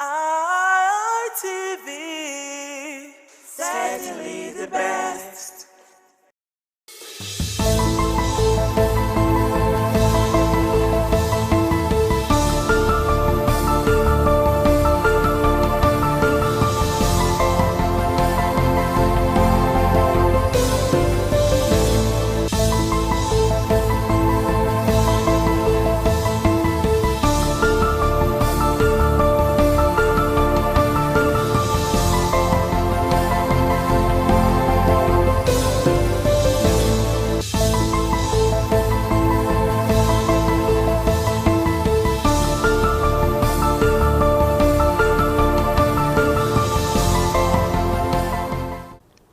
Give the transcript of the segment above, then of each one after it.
ITV, certainly the best.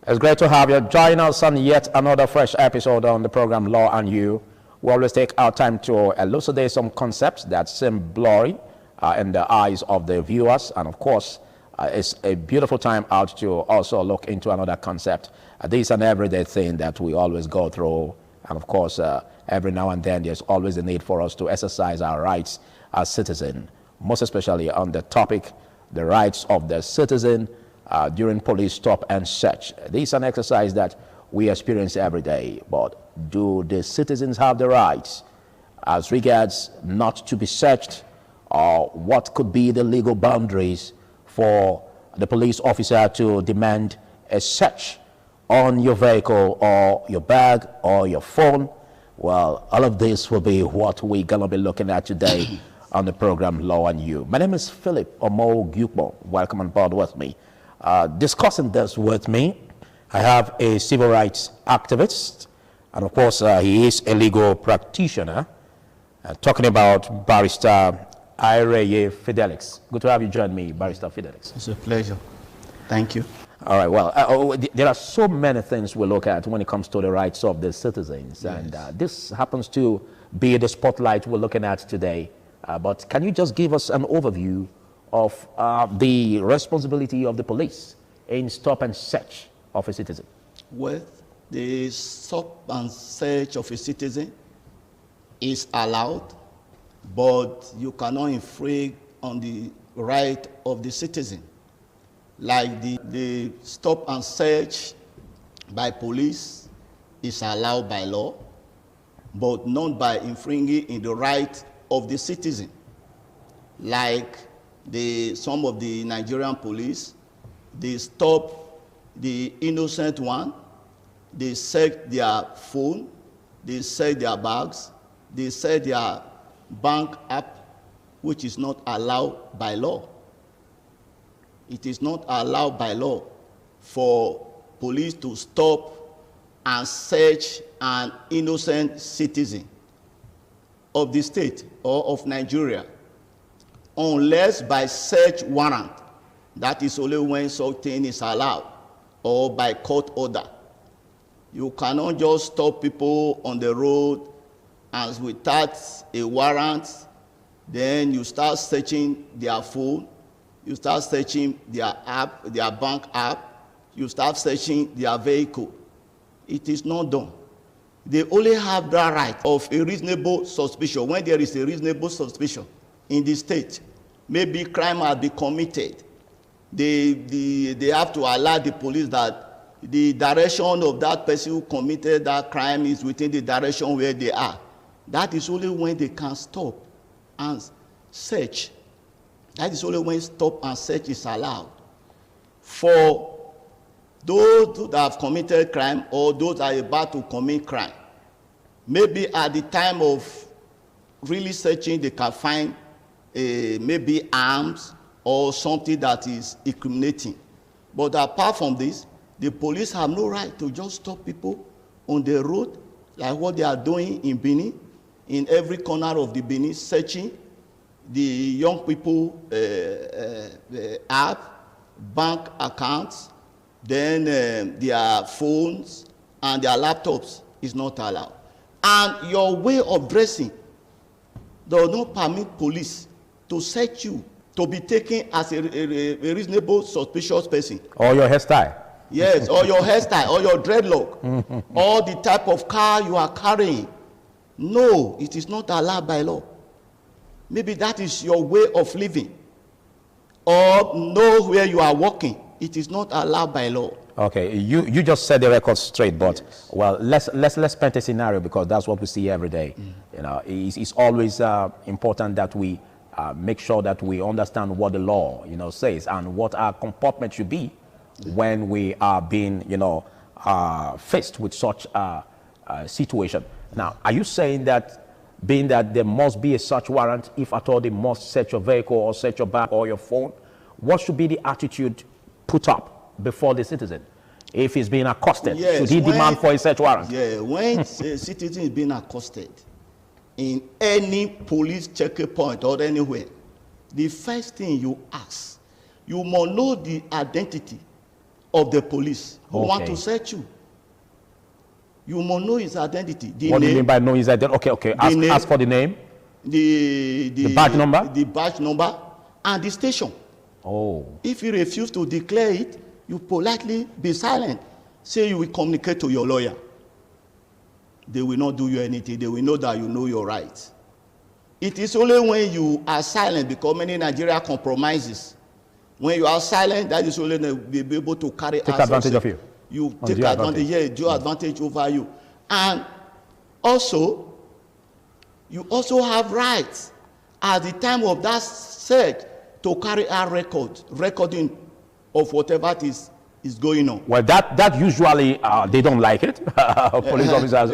It's great to have you join us on yet another fresh episode on the program Law and You. We always take our time to elucidate some concepts that seem blurry in the eyes of the viewers. And of course, it's a beautiful time out to also look into another concept. This is an everyday thing that we always go through. And of course, every now and then, there's always a need for us to exercise our rights as citizens, most especially on the topic, the rights of the citizen during police stop and search. This is an exercise that we experience every day, but do the citizens have the rights as regards not to be searched, or what could be the legal boundaries for the police officer to demand a search on your vehicle or your bag or your phone? Well, all of this will be what we're going to be looking at today on the program Law and You. My name is Philip Omo-Gyukbo. Welcome on board with me. Discussing this with me, I have a civil rights activist, and of course, he is a legal practitioner, talking about Barrister Ireye Fidelix. Good to have you join me, Barrister Fidelix. It's a pleasure. Thank you. All right, well, there are so many things we look at when it comes to the rights of the citizens, yes. And this happens to be the spotlight we're looking at today. But can you just give us an overview of the responsibility of the police in stop and search of a citizen? Well, the stop and search of a citizen is allowed, but you cannot infringe on the right of the citizen. Like the stop and search by police is allowed by law, but not by infringing in the right of the citizen. Like some of the Nigerian police, they stop the innocent one, they search their phone, they search their bags, they search their bank app, which is not allowed by law. It is not allowed by law for police to stop and search an innocent citizen of the state or of Nigeria, unless by search warrant. That is only when something is allowed, or by court order. You cannot just stop people on the road and without a warrant, then you start searching their phone, you start searching their app, their bank app, you start searching their vehicle. It is not done. They only have the right of a reasonable suspicion. When there is a reasonable suspicion in the state, maybe crime has been committed, they have to allow the police that the direction of that person who committed that crime is within the direction where they are. That is only when they can stop and search. That is only when stop and search is allowed. For those that have committed crime or those that are about to commit crime, maybe at the time of really searching, they can find maybe arms or something that is incriminating. But apart from this, the police have no right to just stop people on the road, like what they are doing in Benin, in every corner of the Benin, searching the young people app, bank accounts, then their phones and their laptops is not allowed. And your way of dressing does not permit police to search you, to be taken as a reasonable suspicious person. Or your hairstyle. Yes, or your hairstyle, or your dreadlock, or the type of car you are carrying. No, it is not allowed by law. Maybe that is your way of living. or know where you are working, it is not allowed by law. Okay, you just set the record straight, but well, let's paint a scenario, because that's what we see every day. You know, it's always important that we make sure that we understand what the law, you know, says, and what our comportment should be when we are being, you know, faced with such a situation. Now, are you saying that, being that there must be a search warrant, if at all they must search your vehicle or search your bag or your phone, what should be the attitude put up before the citizen? If he's being accosted, Yes, should he demand for a search warrant? Yeah, when a citizen is being accosted in any police checkpoint or anywhere, the first thing you ask, you must know the identity of the police who want to search you. You must know his identity. What do you mean by know his identity? Okay. Ask for the name, the badge number, the badge number, and the station. Oh. If you refuse to declare it, you politely be silent. Say you will communicate to your lawyer. They will not do you anything. They will know that you know your rights. It is only when you are silent, because many Nigeria compromises. When you are silent, that is only they'll be able to take advantage of you. You take advantage, yeah, do advantage over you. And also, you also have rights at the time of that search to carry out recording of whatever is going on. Well, that usually they don't like it. Police officers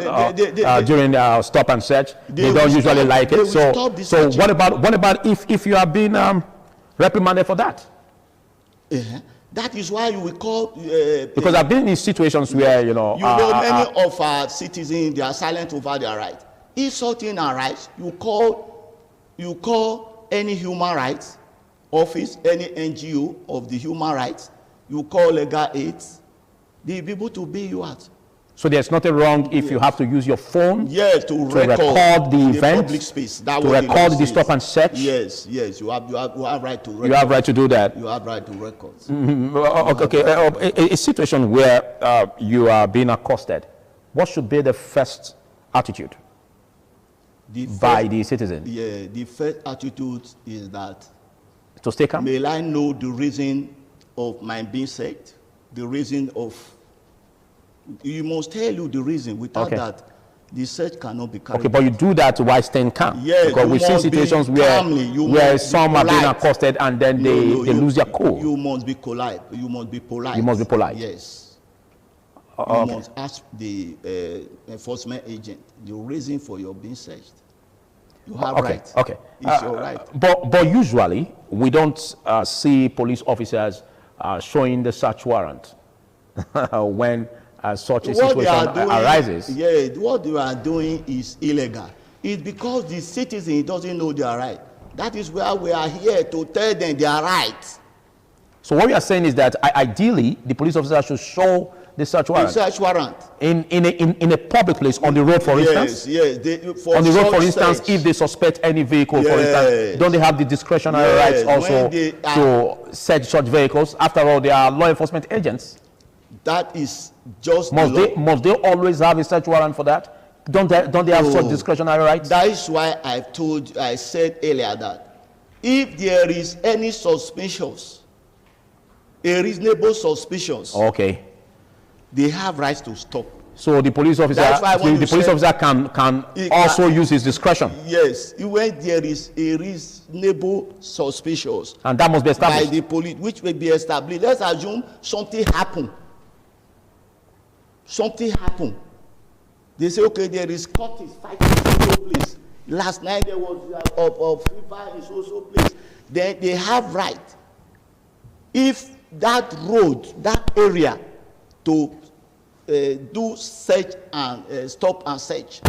during stop and search, they don't usually like it. So what about if you are being reprimanded for that? That is why you will call. Because I've been in situations where many of our citizens, they are silent over their rights. If something arises, you call any human rights office, any NGO of the human rights, you call legal aids, they'll be able to bail you out. So there's nothing wrong if you have to use your phone to record the event, public space. To record the stop and search. Yes, you have right to record. You have right to do that. You have right to record. Okay. A situation where you are being accosted, what should be the first attitude by the citizen? Yeah, the first attitude is that to stay calm. May I know the reason of my being sacked? The reason of. You must tell you the reason. Without that, the search cannot be carried. Okay, but you do that while staying calm. Yes, because we've seen situations where some are being accosted and then they lose their cool. You must be polite. You must be polite. You must be polite. Yes. You must ask the enforcement agent the reason for your being searched. You have right. Okay. It's your right. But usually we don't see police officers showing the search warrant when such a situation arises. Yeah, what they are doing is illegal. It's because the citizen doesn't know their right. That is where we are here to tell them their rights. So what we are saying is that ideally the police officer should show the search warrant. The search warrant. In a public place, on the road, for instance. Yes. On the road, for instance, if they suspect any vehicle, for instance, don't they have the discretionary rights also to search such vehicles? After all, they are law enforcement agents. That is just must they always have a search warrant for that? Don't they have such discretionary rights? That is why I said earlier that if there is any suspicions, a reasonable suspicions, they have rights to stop. So the police officer, can also use his discretion. Yes, when there is a reasonable suspicions, and that must be established by the police, which will be established. Let's assume something happened. Something happened. They say, okay, there is Curtis fighting in so place. Last night there was a fever in so place. Then they have right. If that road, that area, to do search and stop and search,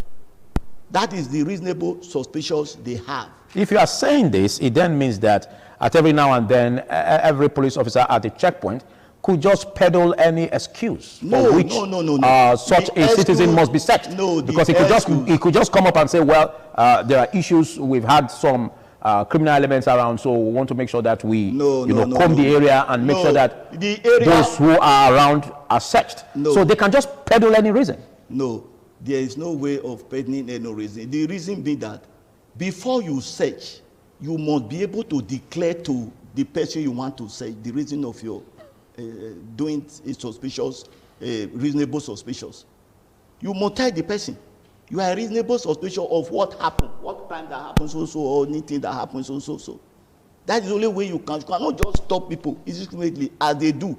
that is the reasonable suspicions they have. If you are saying this, it then means that at every now and then, every police officer at the checkpoint could just peddle any excuse for which such a citizen must be searched. No, because he could just come up and say, well, there are issues, we've had some criminal elements around, so we want to make sure that we comb the area and make sure that those who are around are searched. So they can just peddle any reason. No, there is no way of peddling any reason. The reason being that before you search, you must be able to declare to the person you want to search, the reason of your doing is suspicious, reasonable suspicious. You motivate the person. You are reasonable suspicious of what happened, what crime that happens also, or anything that happens also. That is the only way you cannot just stop people immediately as they do.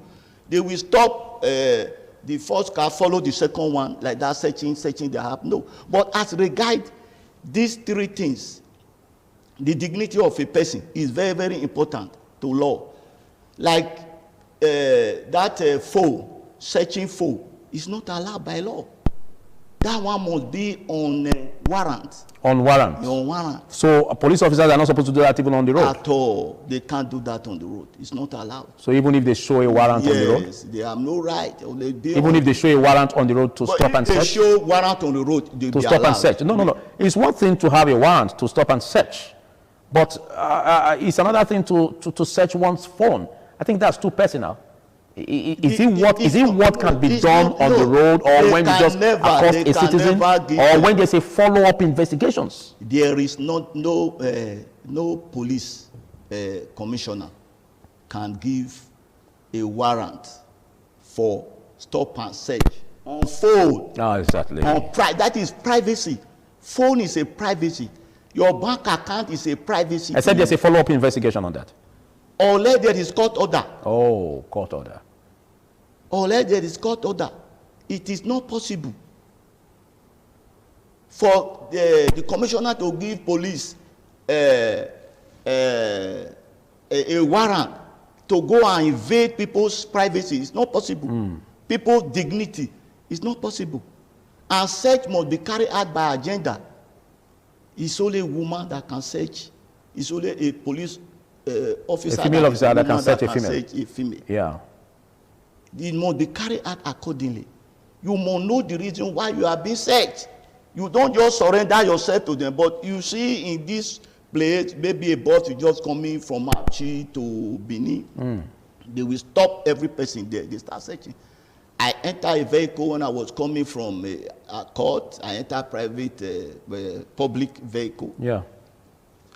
They will stop the first car, follow the second one, like that, searching they have. No. But as regard these three things, the dignity of a person is very, very important to law. Like that phone, searching phone, is not allowed by law. That one must be on warrant. On warrant? On warrant. So police officers are not supposed to do that even on the road? At all. They can't do that on the road. It's not allowed. So even if they show a warrant on the road? Yes, they have no right. Even if they show a warrant on the road to stop and search? If they show warrant on the road, they'll be stop allowed. And search. No. It's one thing to have a warrant to stop and search. But it's another thing to search one's phone. I think that's too personal. Is it what can be done on the road, or when you just accost a citizen, or when there's a follow-up investigations? There is no police commissioner can give a warrant for stop and search on phone. Oh, exactly. That is privacy. Phone is a privacy. Your bank account is a privacy. Except there's a follow-up investigation on that. Unless there is court order. Oh, court order. Unless there is court order. It is not possible for the commissioner to give police a warrant to go and invade people's privacy. It's not possible. People's dignity is not possible. And search must be carried out by agenda. It's only a woman that can search. It's only a police officer, a female officer that can search a female. Yeah. It must be carried out accordingly. You must know the reason why you are being searched. You don't just surrender yourself to them. But you see in this place, maybe a bus is just coming from Achi to Benin. They will stop every person there. They start searching. I entered a vehicle when I was coming from a court. I entered private, public vehicle. Yeah.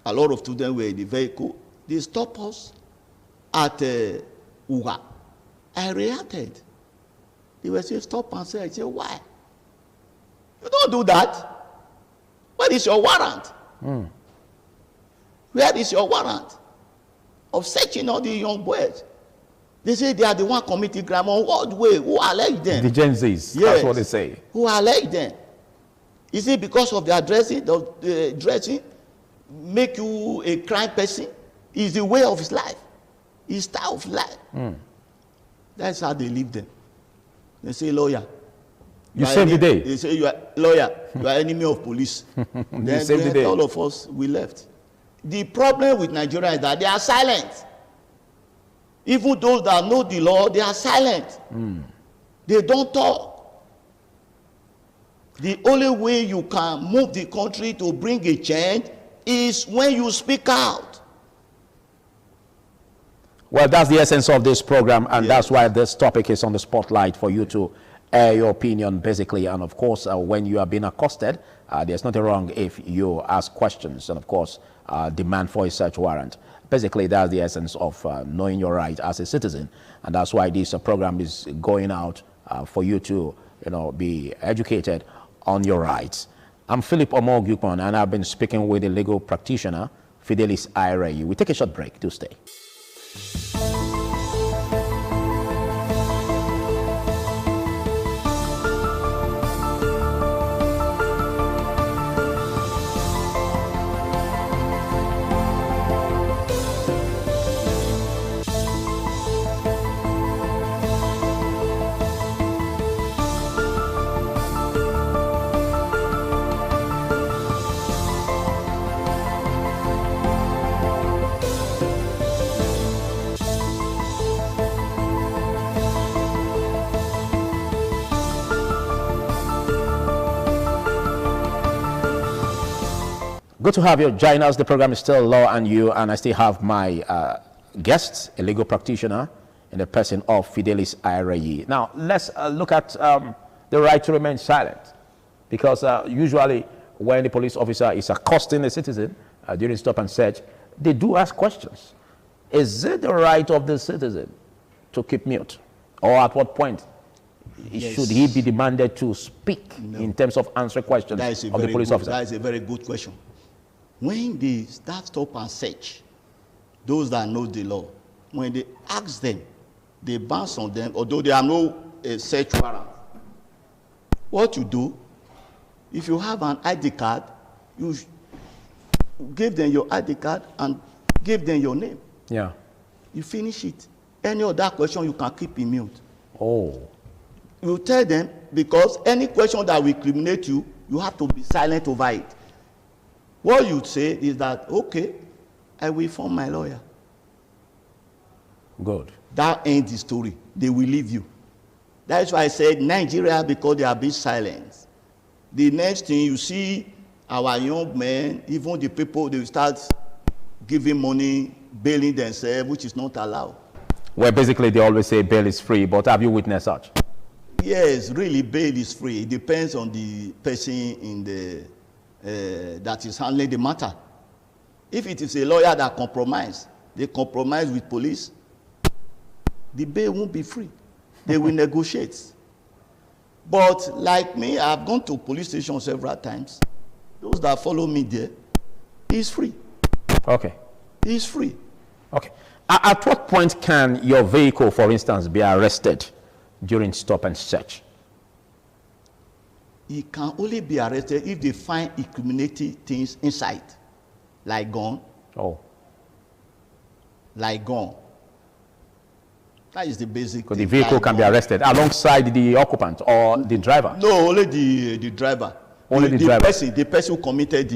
A lot of students were in the vehicle. They stopped us at Uga. I reacted. They were saying, stop and search. I said, why? You don't do that. Where is your warrant? Where is your warrant of searching all the young boys? They say they are the one committing crime. On what way? Who alleged them? The Gen Zs. Yes. That's what they say. Who alleged them? Is it because of their dressing? Dressing make you a crime person? It's the way of his life. His style of life. That's how they live them. They say, lawyer. You save the day. They say, you are lawyer. You are enemy of police. Then save the day. All of us, we left. The problem with Nigeria is that they are silent. Even those that know the law, they are silent. They don't talk. The only way you can move the country to bring a change is when you speak out. Well, that's the essence of this program, and that's why this topic is on the spotlight for you to air your opinion, basically. And of course, when you are being accosted, there's nothing wrong if you ask questions and, of course, demand for a search warrant. Basically, that's the essence of knowing your right as a citizen, and that's why this program is going out for you to, be educated on your rights. I'm Philip Omogupon, and I've been speaking with a legal practitioner, Fidelis Airayi. We take a short break. Do stay. Good to have you join us. The program is still Law and You, and I still have my guest, a legal practitioner, in the person of Fidelis Airayi. Now, let's look at the right to remain silent, because usually when the police officer is accosting a citizen during stop and search, they do ask questions. is it the right of the citizen to keep mute? Or at what point should he be demanded to speak in terms of answering questions of the police officer? That is a very good question. When they stop and search, those that know the law, when they ask them, they bounce on them, although there are no search warrant. What you do, if you have an ID card, you give them your ID card and give them your name. Yeah. You finish it. Any other question you can keep in mute. Oh. You tell them, because any question that will incriminate you, you have to be silent over it. What you say is that, okay, I will inform my lawyer. Good. That ends the story. They will leave you. That's why I said Nigeria, because they are being silent. The next thing you see, our young men, even the people, they will start giving money, bailing themselves, which is not allowed. Well, basically, they always say bail is free, but have you witnessed such? Yes, really, bail is free. It depends on the person in the that is handling the matter. If it is a lawyer that they compromise with police, the bail won't be free. They will negotiate. But like me, I've gone to police station several times. Those that follow me there, it's free. Okay. It's free. Okay. At what point can your vehicle, for instance, be arrested during stop and search? He can only be arrested if they find incriminating things inside, like gun. Oh. Like gun. That is the basic. Because the vehicle can be arrested alongside the occupant or the driver. No, only the driver. Only the driver. The person who committed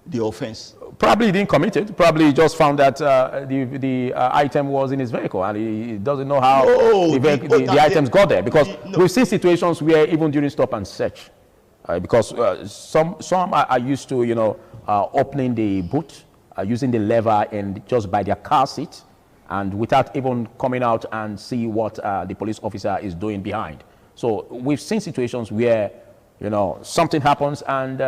the offense. Probably he didn't commit it. Probably he just found that the item was in his vehicle and he doesn't know how the items got there. Because we've seen situations where even during stop and search, because some are used to, opening the boot, using the lever and just by their car seat, and without even coming out and see what the police officer is doing behind. So we've seen situations where, something happens and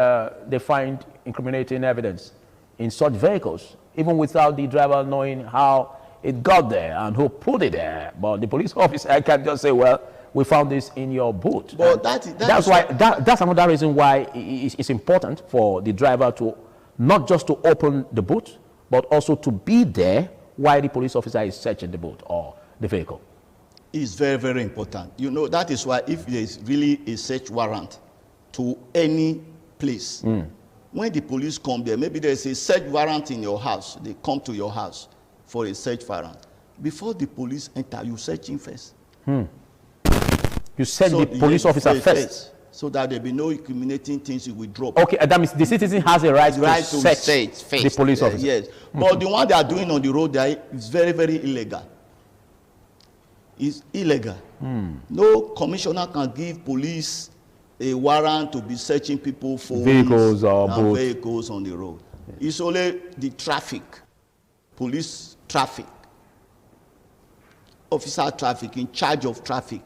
they find incriminating evidence in such vehicles, even without the driver knowing how it got there and who put it there. But the police officer can just say, well, we found this in your boot. But that's another reason why it's important for the driver to not just to open the boot, but also to be there while the police officer is searching the boot or the vehicle. It's very, very important. That is why if there is really a search warrant to any place, when the police come there, maybe there's a search warrant in your house. They come to your house for a search warrant. Before the police enter, you search him first. You search the police officer first? So that there be no incriminating things you will drop. Okay, that means the citizen has a right to search the police officer. Yes, but the one they are doing on the road there is very, very illegal. It's illegal. No commissioner can give police a warrant to be searching people for vehicles or boats. Vehicles on the road. It's only the traffic, police traffic, officer traffic in charge of traffic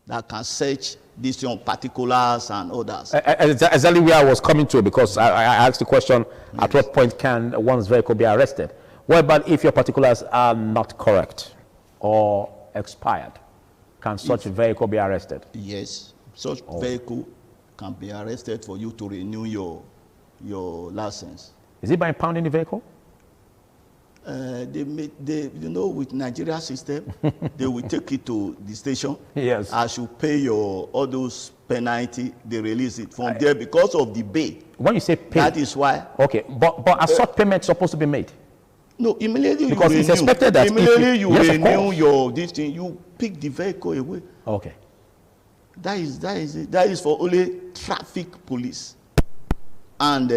that can search these particulars and others. Exactly where I was coming to, because I asked the question, at what point can one's vehicle be arrested? Well, but if your particulars are not correct or expired, can such a vehicle be arrested? Yes. Such vehicle can be arrested for you to renew your license. Is it by impounding the vehicle? With Nigeria system, they will take it to the station. Yes. As you pay all those penalty, they release it from there because of the bail. When you say pay, that is why. Okay, but a such payment supposed to be made? No, immediately because you it's expected that immediately you renew your this thing, you pick the vehicle away. Okay. That is for only traffic police and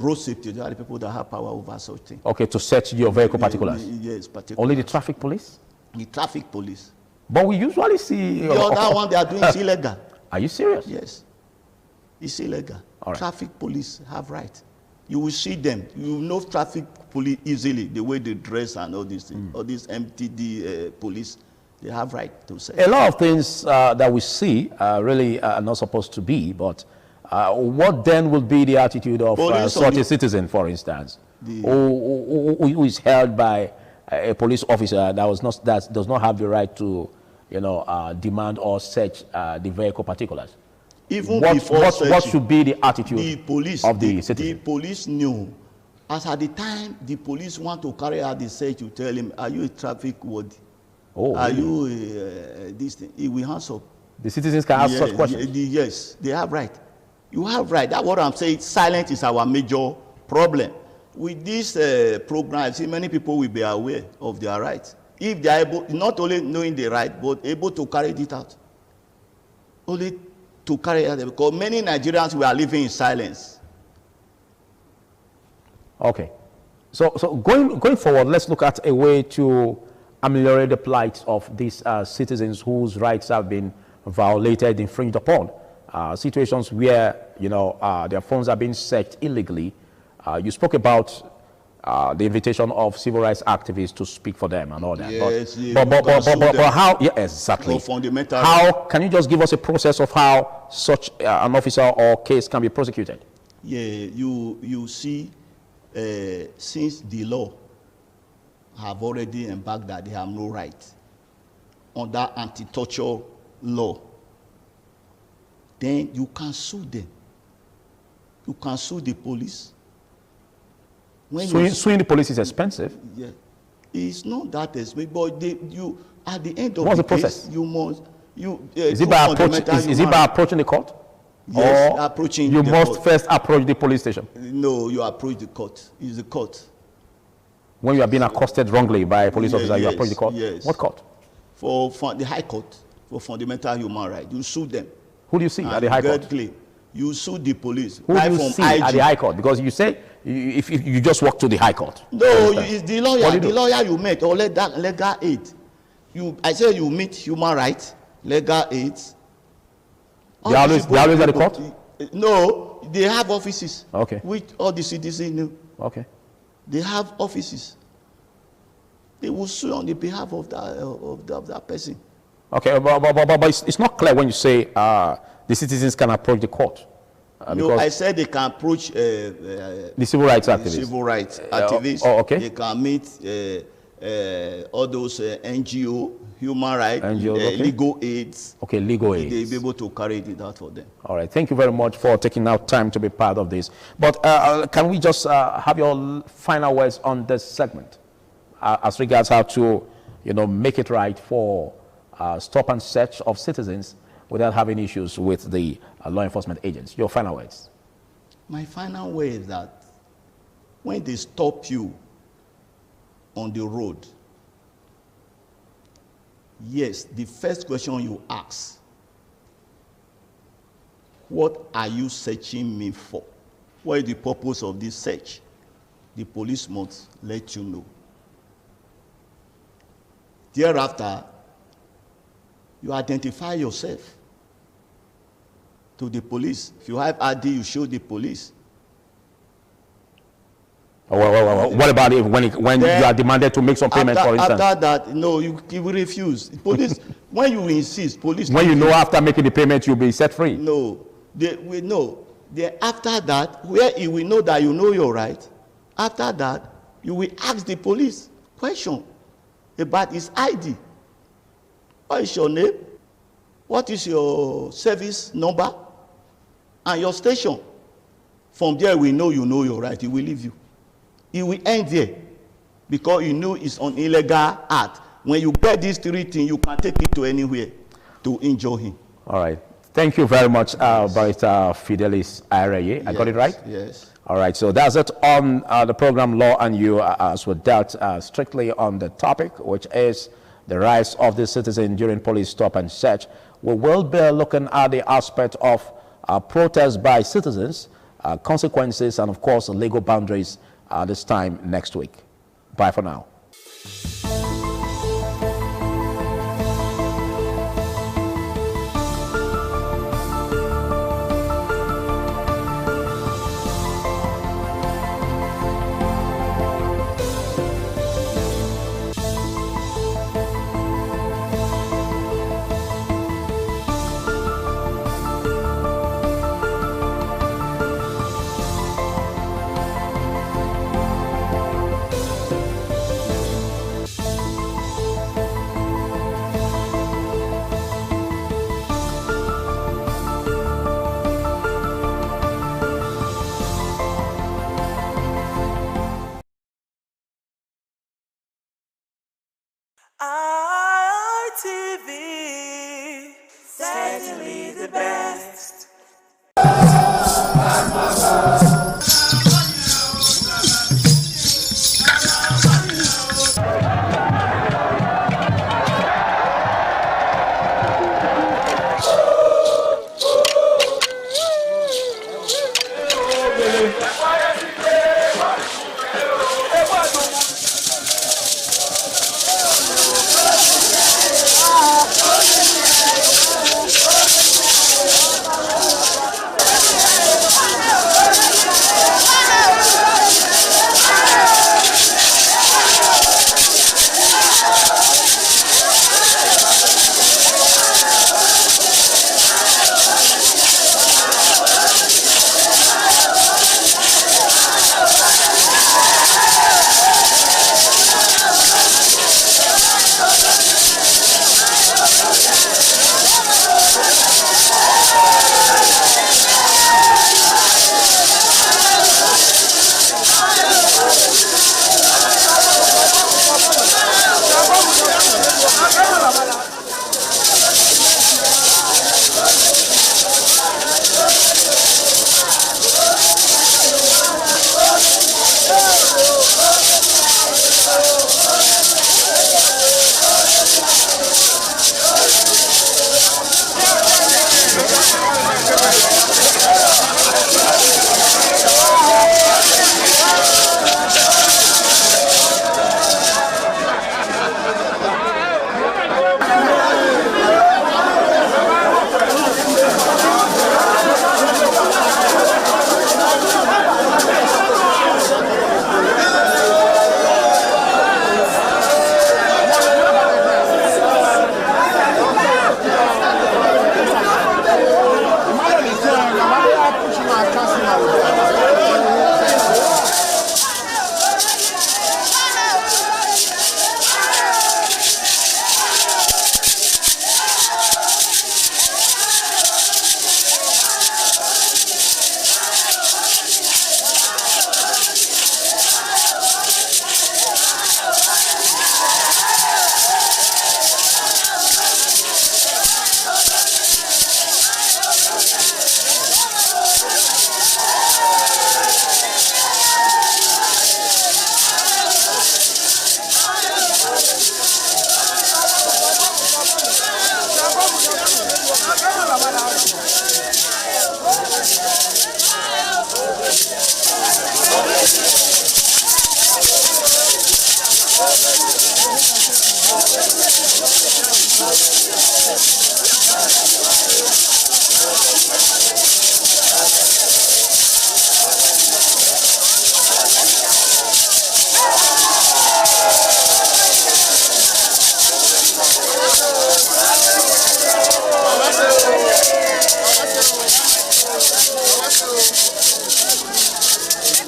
road safety. They are the people that have power over such things. Okay, to search your vehicle particulars. Yes, particulars. Only the traffic police? The traffic police. But we usually see the other one they are doing is illegal. Are you serious? Yes, it's illegal. Right. Traffic police have right. You will see them. You know traffic police easily, the way they dress and all these things. All these MTD police, they have right to say. A lot of things that we see really are not supposed to be, but what then will be the attitude of such a citizen, for instance, who is held by a police officer that does not have the right to, demand or search the vehicle particulars? Even What before should be the attitude the police of the the citizen? police knew. As at the time the police want to carry out the search, you tell him, are you a traffic warden? Oh, Are really? you this thing? He will answer. The citizens can ask such questions. Yes, they have right. You have right. That's what I'm saying. Silence is our major problem. With this program, I see many people will be aware of their rights. If they are able, not only knowing the right, but able to carry it out. Only to carry it out. Because many Nigerians were living in silence. Okay. So going forward, let's look at a way to ameliorate the plight of these citizens whose rights have been violated, infringed upon. Situations where, their phones are being searched illegally. You spoke about the invitation of civil rights activists to speak for them and all that. Yes, but how? Yeah, exactly. Fundamental. How can you just give us a process of how such an officer or case can be prosecuted? Yeah, you see, since the law have already embarked that they have no right under anti-torture law, then you can sue them. You can sue the police. Suing the police is expensive. Yeah, it's not that expensive, but you at the end of What's the the process? case, you must Is it by approaching the court? Yes, or approaching you the must court. first approach the police station No, you approach the court. It's the court. when you are being accosted wrongly by a police officer. You approach the court. Yes. What court? For the High Court for fundamental human rights, you sue them. Who do you see at And the High get Court? clear. You sue the police. Who right do you from see IG. at the High Court? Because you say if you just walk to the High Court. No, it's the What lawyer. do you The do? lawyer you met or legal aid. I say you meet human rights, legal aid. They always at the court? No, they have offices. Okay. Which all the citizens know. Okay. They have offices. They will sue on the behalf of that person. Okay, but it's not clear when you say the citizens can approach the court. No, I said they can approach the civil rights activists. civil rights activists. Okay. They can meet all those NGO, human rights, NGOs, okay. legal aids. Okay, legal aid. They'll be able to carry it out for them. All right. Thank you very much for taking out time to be part of this. But can we just have your final words on this segment as regards how to, make it right for stop and search of citizens without having issues with the law enforcement agents? Your final words. My final word is that when they stop you on the road, yes, the first question you ask, what are you searching me for? What is the purpose of this search? The police must let you know. Thereafter, you identify yourself to the police. If you have ID, you show the police. What about if when you are demanded to make some payment, for instance? After that, no, you will refuse. Police, when you insist, police. When you know after making the payment, you'll be set free. No, we know. After that, where he will know that you know your right, after that, you will ask the police question about his ID. What is your name? What is your service number? And your station. From there, we know you know your right. He will leave you. He will end there because you know it's an illegal act. When you get these three things, you can take it to anywhere to injure him. All right. Thank you very much, Barrister Fidelis Ayereye. I got it right? Yes. All right. So that's it on the program Law and You, as we dealt strictly on the topic, which is the rights of the citizen during police stop and search. We will be looking at the aspect of protests by citizens, consequences, and of course, legal boundaries this time next week. Bye for now. ITV, certainly the best.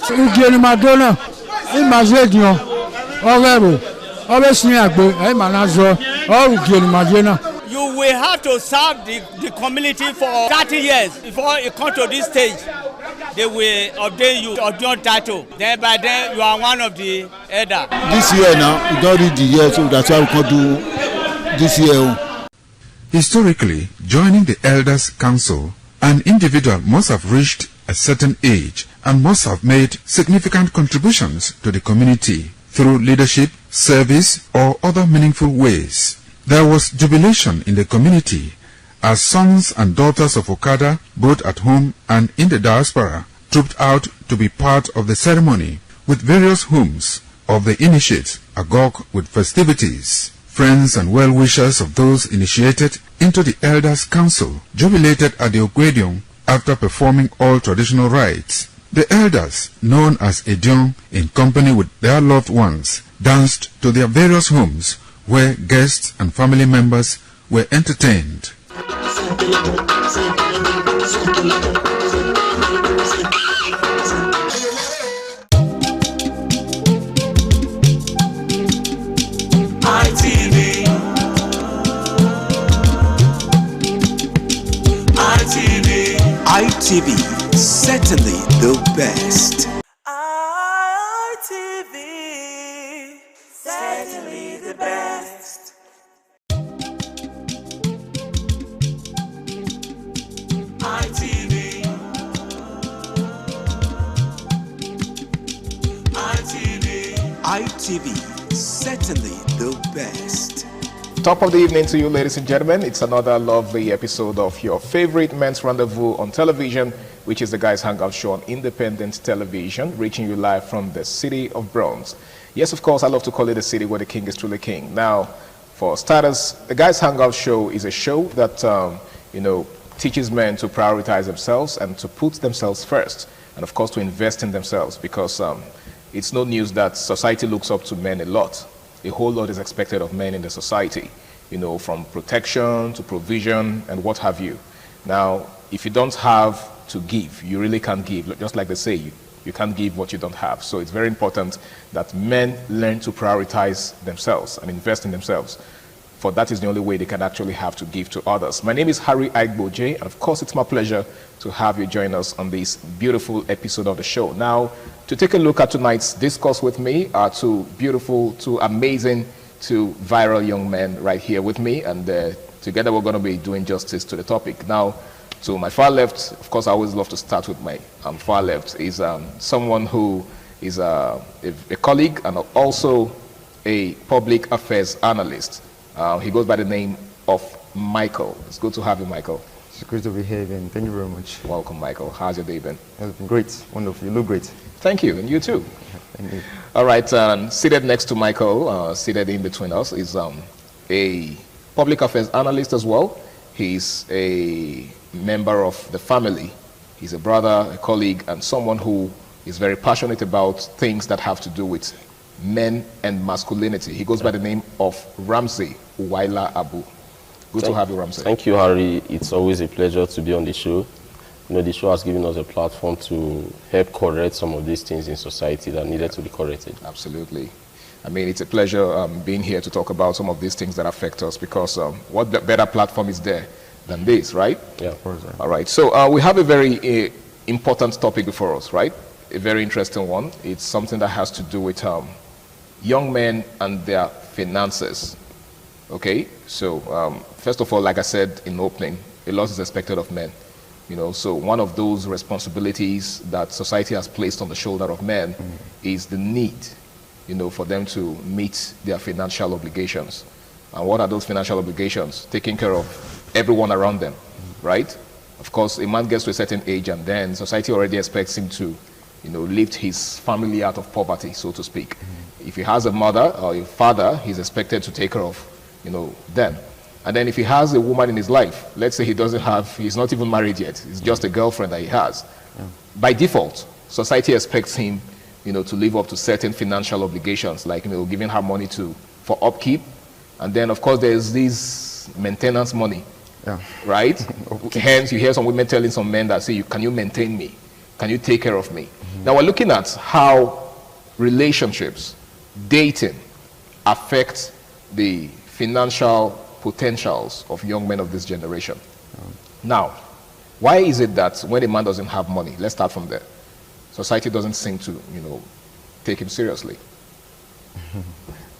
Ugieni Madonna, imagine Overo, always near Gbo, Manazo, or Ugieni Madonna. You will have to serve the community for 30 years before you come to this stage. They will ordain you ordain title. Then by then you are one of the elder. This year now, we don't read the year, so that's why we can do this year. Historically, joining the Elders' Council, an individual must have reached a certain age and must have made significant contributions to the community through leadership, service, or other meaningful ways. There was jubilation in the community as sons and daughters of Okada, both at home and in the diaspora, trooped out to be part of the ceremony with various homes of the initiates agog with festivities. Friends and well-wishers of those initiated into the Elders' Council jubilated at the Ogwedion after performing all traditional rites. The elders, known as Edion, in company with their loved ones, danced to their various homes where guests and family members were entertained. ITV, certainly the best. ITV, certainly the best. ITV, certainly the best. Top of the evening to you, ladies and gentlemen. It's another lovely episode of your favorite men's rendezvous on television, which is the Guys Hangout Show on Independent Television, reaching you live from the city of Bronx. Yes, of course, I love to call it the city where the king is truly king. Now, for starters, the Guys Hangout Show is a show that, teaches men to prioritize themselves and to put themselves first, and of course to invest in themselves, because it's no news that society looks up to men a lot. A whole lot is expected of men in the society, from protection to provision and what have you. Now, if you don't have to give, you really can't give. Just like they say, you can't give what you don't have. So it's very important that men learn to prioritize themselves and invest in themselves. For that is the only way they can actually have to give to others. My name is Harry Aigboje, and of course it's my pleasure to have you join us on this beautiful episode of the show. Now, to take a look at tonight's discourse with me are two beautiful, two amazing, two viral young men right here with me, and together we're going to be doing justice to the topic. Now, to my far left, of course I always love to start with my far left, is someone who is a colleague and also a public affairs analyst. He goes by the name of Michael. It's good to have you, Michael. It's great to be here again. Thank you very much. Welcome, Michael. How's your day been? It's been great. Wonderful. You look great. Thank you. And you too. Thank you. All right. Seated next to Michael, seated in between us, is a public affairs analyst as well. He's a member of the family. He's a brother, a colleague, and someone who is very passionate about things that have to do with men and masculinity. He goes by the name of Ramsey Uwaila Abu. Good to have you, Ramsey. Thank you, Harry. It's always a pleasure to be on the show. The show has given us a platform to help correct some of these things in society that needed to be corrected. Absolutely. I mean, it's a pleasure being here to talk about some of these things that affect us, because what better platform is there than this, right? Yeah, of course. All right. So we have a very important topic before us, right? A very interesting one. It's something that has to do with young men and their finances. Okay, so first of all, like I said in opening, a lot is expected of men. So one of those responsibilities that society has placed on the shoulder of men is the need, for them to meet their financial obligations. And what are those financial obligations? Taking care of everyone around them, right? Of course, a man gets to a certain age, and then society already expects him to, lift his family out of poverty, so to speak. If he has a mother or a father, he's expected to take care of, them. And then if he has a woman in his life, let's say he's not even married yet, it's just a girlfriend that he has. Yeah. By default, society expects him, to live up to certain financial obligations, like, giving her money for upkeep. And then, of course, there's this maintenance money, right? Okay. Hence, you hear some women telling some men that say, can you maintain me? Can you take care of me? Now, we're looking at how relationships, dating, affect the financial potentials of young men of this generation. Now, why is it that when a man doesn't have money, let's start from there, society doesn't seem to, take him seriously?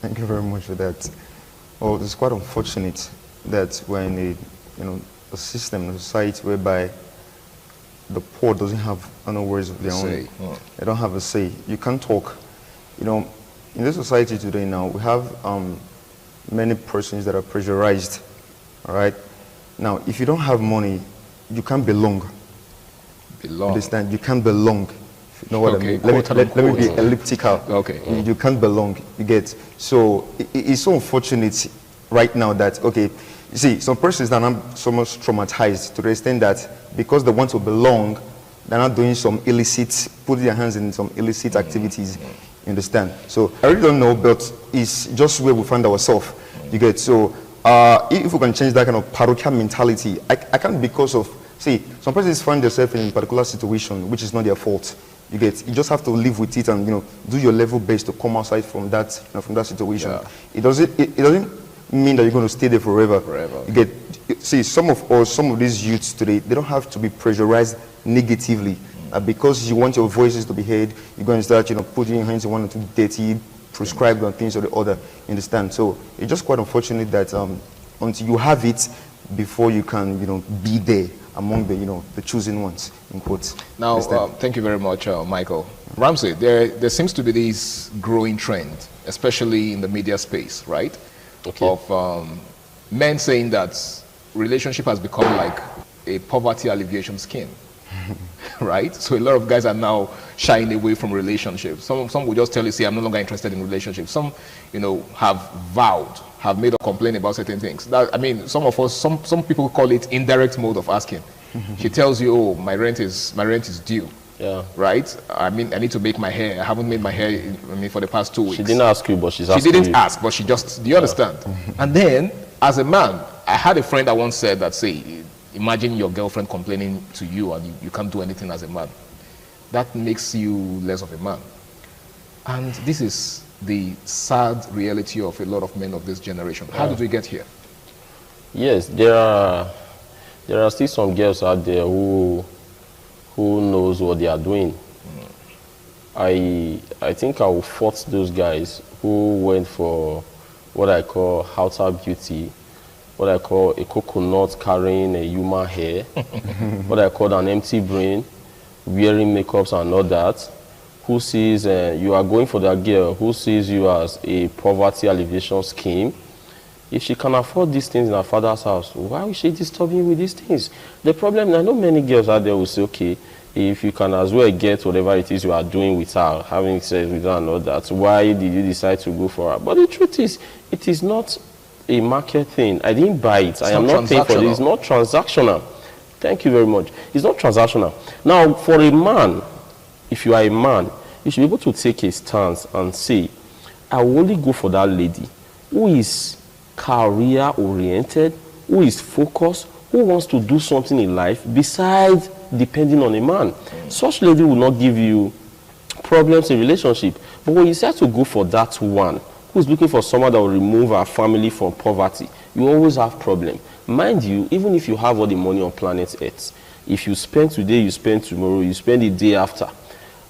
Thank you very much for that. Well, it's quite unfortunate that we're in a system, a society whereby the poor doesn't have no words of their own. They don't have a say. You can't talk. In this society today now, we have many persons that are pressurized, all right? Now, if you don't have money, you can't belong. Understand? You can't belong. You know what I mean? Let me be elliptical. Okay. You can't belong. You get? So it's so unfortunate right now that, okay, you see, some persons are not so much traumatized to the extent that because they want to belong, they're not doing some illicit, putting their hands in some illicit activities. You understand? So I really don't know, but it's just where we find ourselves. You get? So if we can change that kind of parochial mentality, I can't, because of, see, some persons find themselves in a particular situation which is not their fault. You get? You just have to live with it and do your level best to come outside from that situation. Yeah. It doesn't mean that you're going to stay there forever. You get? See, some of these youths today, they don't have to be pressurized negatively. Because you want your voices to be heard, you're going to start, putting your hands in one or two dirty, prescribed on things or the other. You understand? So it's just quite unfortunate that until you have it, before you can, be there among the, the chosen ones, in quotes. Now, thank you very much, Michael. Ramsey, there seems to be this growing trend, especially in the media space, right? Okay. Of men saying that relationship has become like a poverty alleviation scheme, right? So a lot of guys are now shying away from relationships. Some will just tell you, see, I'm no longer interested in relationships. Some, have made a complaint about certain things. That, I mean, some of us, some people call it indirect mode of asking. She tells you, oh, my rent is due. Yeah. Right? I mean, I need to make my hair. I haven't made my hair, for the past 2 weeks. She didn't ask you, but she's asking you. She didn't ask, but she just, do you understand? And then, as a man, I had a friend that once said that, say, imagine your girlfriend complaining to you and you can't do anything as a man. That makes you less of a man. And this is the sad reality of a lot of men of this generation. How did we get here? Yes, there are still some girls out there who knows what they are doing. I think I will fault those guys who went for what I call outer beauty, what I call a coconut carrying a human hair, what I call an empty brain, wearing makeups and all that, who sees you are going for that girl, who sees you as a poverty alleviation scheme. If she can afford these things in her father's house, why is she disturbing you with these things? The problem, I know many girls out there will say, okay, if you can as well get whatever it is you are doing with her, having sex with her and all that, why did you decide to go for her? But the truth is, it is not a market thing. I didn't buy it. I am not paying for it. It's not transactional. Thank you very much. It's not transactional. Now, for a man, if you are a man, you should be able to take a stance and say, I will only go for that lady who is career-oriented, who is focused, who wants to do something in life besides depending on a man. Such lady will not give you problems in relationship. But when you decide to go for that one, who's looking for someone that will remove our family from poverty, you always have problem. Mind you, even if you have all the money on planet Earth, if you spend today, you spend tomorrow, you spend the day after,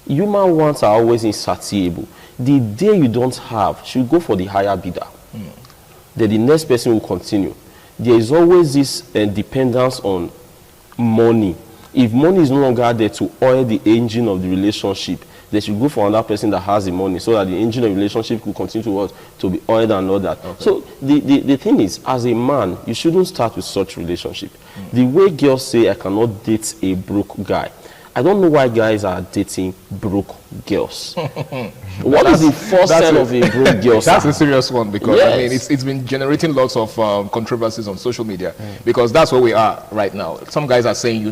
human wants are always insatiable. The day you don't have, should go for the higher bidder. Then the next person will continue. There is always this dependence on money. If money is no longer there to oil the engine of the relationship, they should go for another person that has the money so that the engine of the relationship will continue to work, to be oiled and all that. Okay. So the thing is, as a man, you shouldn't start with such relationship. The way girls say, I cannot date a broke guy. I don't know why guys are dating broke girls. What is the first sign of a broke girl? That's a serious one, because I mean, it's been generating lots of controversies on social media, because that's where we are right now. Some guys are saying,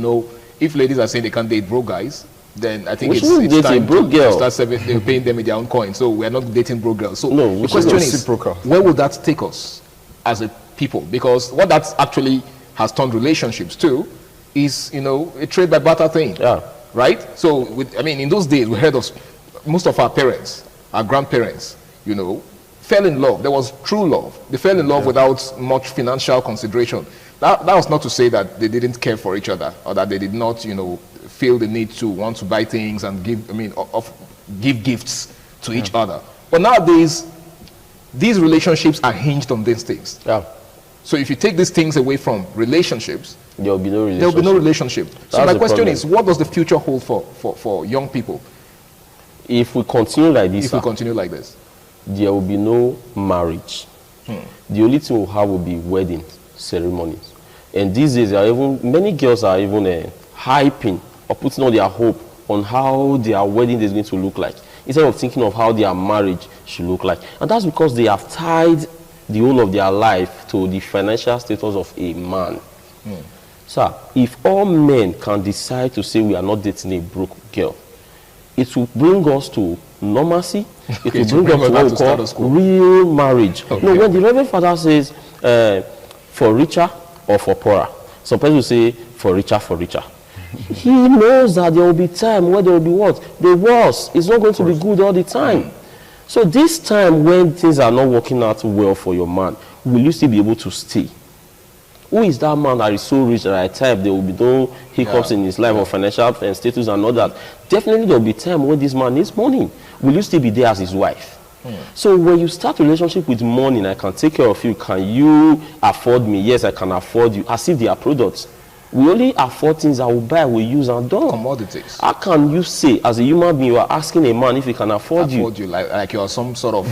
if ladies are saying they can't date broke guys, then I think it's time to start paying them in their own coin. So we're not dating broke girls. So the question is, where will that take us as a people? Because what that actually has turned relationships to is, a trade by barter thing. Yeah. Right? So, in those days, we heard of most of our parents, our grandparents, fell in love. There was true love. They fell in love without much financial consideration. That was not to say that they didn't care for each other, or that they did not, feel the need to want to buy things and give gifts to each other. But nowadays, these relationships are hinged on these things. Yeah. So if you take these things away from relationships, there will be no relationship. There will be no relationship. So my question is, what does the future hold for young people? If we continue like this, there will be no marriage. The only thing we'll have will be wedding ceremonies. And these days, many girls are even hyping or putting all their hope on how their wedding is going to look like, instead of thinking of how their marriage should look like. And that's because they have tied the whole of their life to the financial status of a man. Sir, if all men can decide to say we are not dating a broke girl, it will bring us to normalcy. It will bring us to what we call real marriage. No, when the Reverend Father says for richer or for poorer, some people will say for richer, for richer. He knows that there will be time where there will be what? The worst. It's not going to be good all the time. So this time when things are not working out well for your man, will you still be able to stay? Who is that man that is so rich that at times there will be no hiccups in his life or financial status and all that? Definitely there will be time when this man needs money. Will you still be there as his wife? So when you start a relationship with money, I can take care of you. Can you afford me? Yes, I can afford you. As if they are products. We only afford things that we buy, we use and done. Commodities. How can you say, as a human being, you are asking a man if he can afford you? Like you are some sort of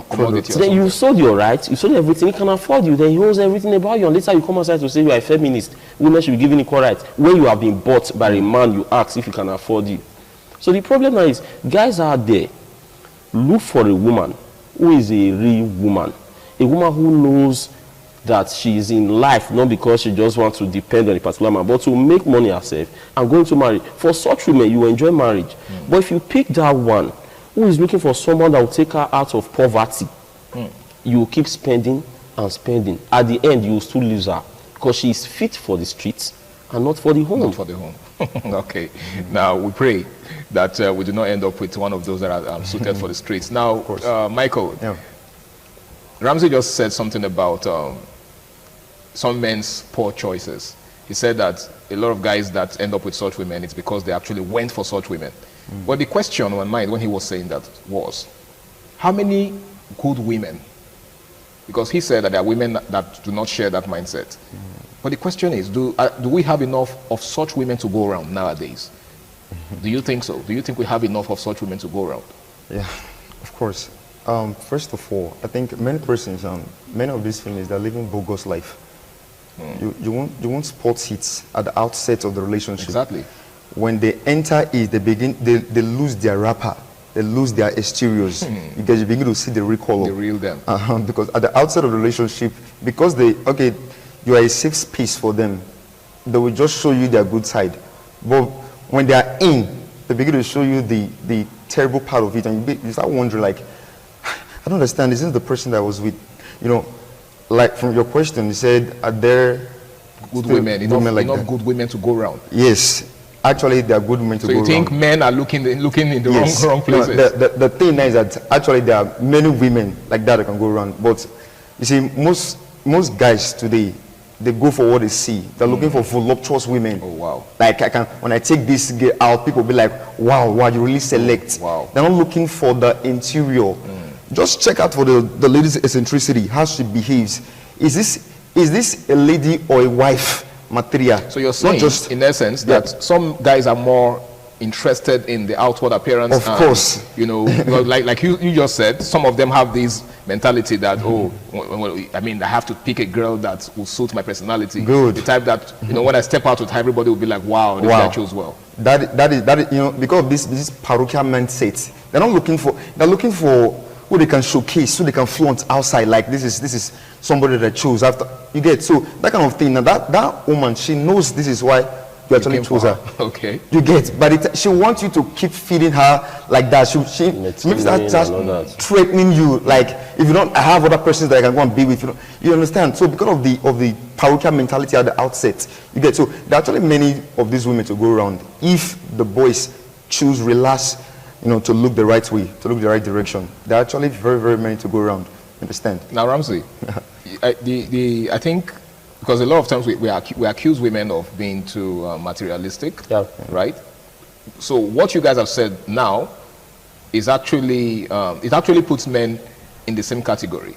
commodity. Then you sold your rights, you sold everything, he can afford you, then he owns everything about you. And later you come outside to say you are a feminist. Women should be given equal rights. When you have been bought by a man, you ask if he can afford you. So the problem now is, guys out there, look for a woman who is a real woman. A woman who knows that she is in life, not because she just wants to depend on a particular man, but to make money herself and going to marry. For such women, you enjoy marriage. But if you pick that one who is looking for someone that will take her out of poverty, you will keep spending and spending. At the end, you will still lose her because she is fit for the streets and not for the home. Not for the home. Okay. Now, we pray that we do not end up with one of those that are suited for the streets. Now, Michael, Ramsey just said something about some men's poor choices. He said that a lot of guys that end up with such women, it's because they actually went for such women. But the question on my mind when he was saying that was, how many good women? Because he said that there are women that do not share that mindset. But the question is, do we have enough of such women to go around nowadays? Do you think so? Do you think we have enough of such women to go around? Yeah, of course. First of all, I think many persons, many of these females, they're living bogus life. You want sports hits at the outset of the relationship. Exactly. When they enter it, they lose their wrapper, they lose their exteriors, because you begin to see the real color. The real them. Because at the outset of the relationship, because you are a safe piece for them, they will just show you their good side. But when they are in, they begin to show you the terrible part of it, and you start wondering, like, I don't understand, is this the person that I was with? You know, like from your question, you said, are there good women, enough good women to go around? Yes, actually there are good women to go around. So you think men are looking in the wrong places? No, the thing is that actually there are many women like that can go around. But you see, most guys today, they go for what they see. They're looking for voluptuous women. Oh wow! Like when I take this girl out, people be like, wow, you really select. Wow. They're not looking for the interior. Just check out for the lady's eccentricity, how she behaves. Is this a lady or a wife material? So you're saying, in essence, that some guys are more interested in the outward appearance. Of course. You know, like you just said, some of them have this mentality that, I have to pick a girl that will suit my personality. Good. The type that, when I step out with her, everybody will be like, wow, this guy chose well. That is, because of this parochial mindset, they're looking for who they can showcase, who they can flaunt outside, like this is somebody that chose after. You get, so that kind of thing. Now that woman, she knows this is why you actually chose her. Okay. You get, but she wants you to keep feeding her like that. She maybe start just threatening you, like, if you don't, I have other persons that I can go and be with. You understand? So because of the parochial mentality at the outset, you get, so there are actually many of these women to go around if the boys choose relax, to look the right way, to look the right direction. There are actually very, very many to go around. Understand? Now, Ramsey, I think, because a lot of times we accuse women of being too materialistic, right? So what you guys have said now is actually, it actually puts men in the same category.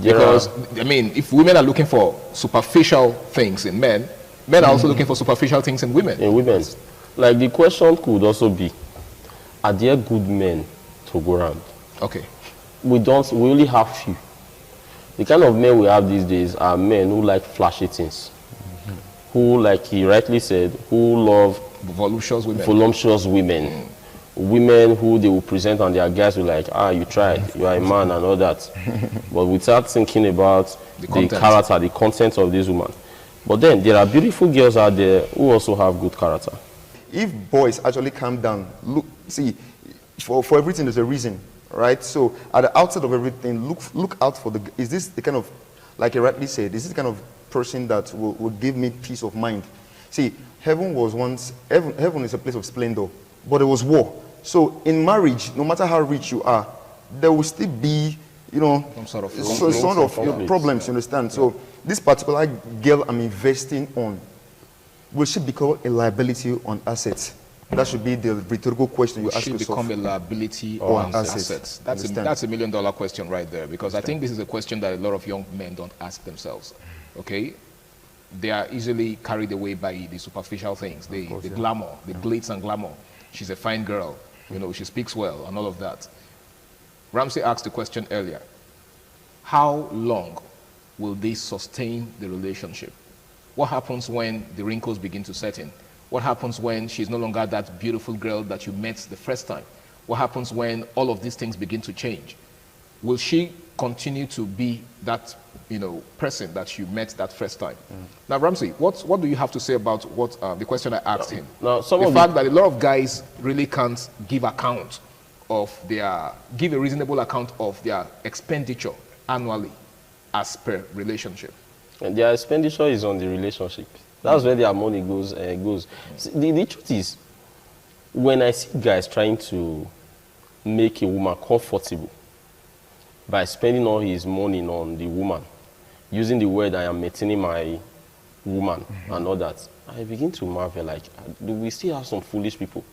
Because, if women are looking for superficial things in men are also looking for superficial things in women. In women. Like, the question could also be, are there good men to go around? Okay. We only have few. The kind of men we have these days are men who like flashy things. Who, like he rightly said, who love voluptuous women. Women who they will present and their guys will like, you tried, you are a man and all that. But without thinking about the character, the content of this woman. But then there are beautiful girls out there who also have good character. If boys actually calm down, look, see, for everything there's a reason, right? So at the outset of everything, look out for is this the kind of, like you rightly said, is this the kind of person that will give me peace of mind? See, heaven is a place of splendor, but there was war. So in marriage, no matter how rich you are, there will still be, some sort of problems, you understand? So this particular girl I'm investing on, will she become a liability on assets? That should be the rhetorical question you ask yourself. Should become a liability on assets. That's a $1 million question right there, because I think this is a question that a lot of young men don't ask themselves. Okay, they are easily carried away by the superficial things, the glamour, the glitz and glamour. She's a fine girl, you know, she speaks well and all of that. Ramsey asked the question earlier, how long will this sustain the relationship? What happens when the wrinkles begin to set in? What happens when she's no longer that beautiful girl that you met the first time? What happens when all of these things begin to change? Will she continue to be that, you know, person that you met that first time? Now, Ramsey, what do you have to say about what the question I asked him? Now, the fact that a lot of guys really can't give account of give a reasonable account of their expenditure annually as per relationship. And their expenditure is on the relationship. That's where their money goes. See, the truth is, when I see guys trying to make a woman comfortable by spending all his money on the woman, using the word I am maintaining my woman and all that, I begin to marvel, like, do we still have some foolish people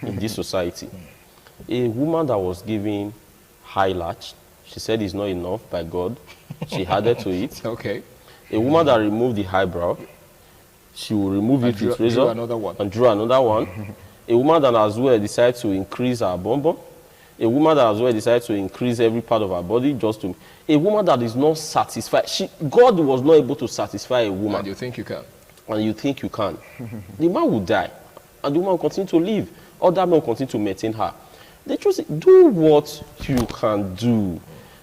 in this society? A woman that was giving high latch, she said it's not enough by God, she added to it. Okay. A woman that removed the eyebrow, she will remove it with razor and draw another one. A woman that as well decided to increase her bum bum. A woman that as well decided to increase every part of her body just to... A woman that is not satisfied. God was not able to satisfy a woman. And you think you can. And you think you can. The man will die. And the woman will continue to live. Other men will continue to maintain her. The truth is, do what you can do.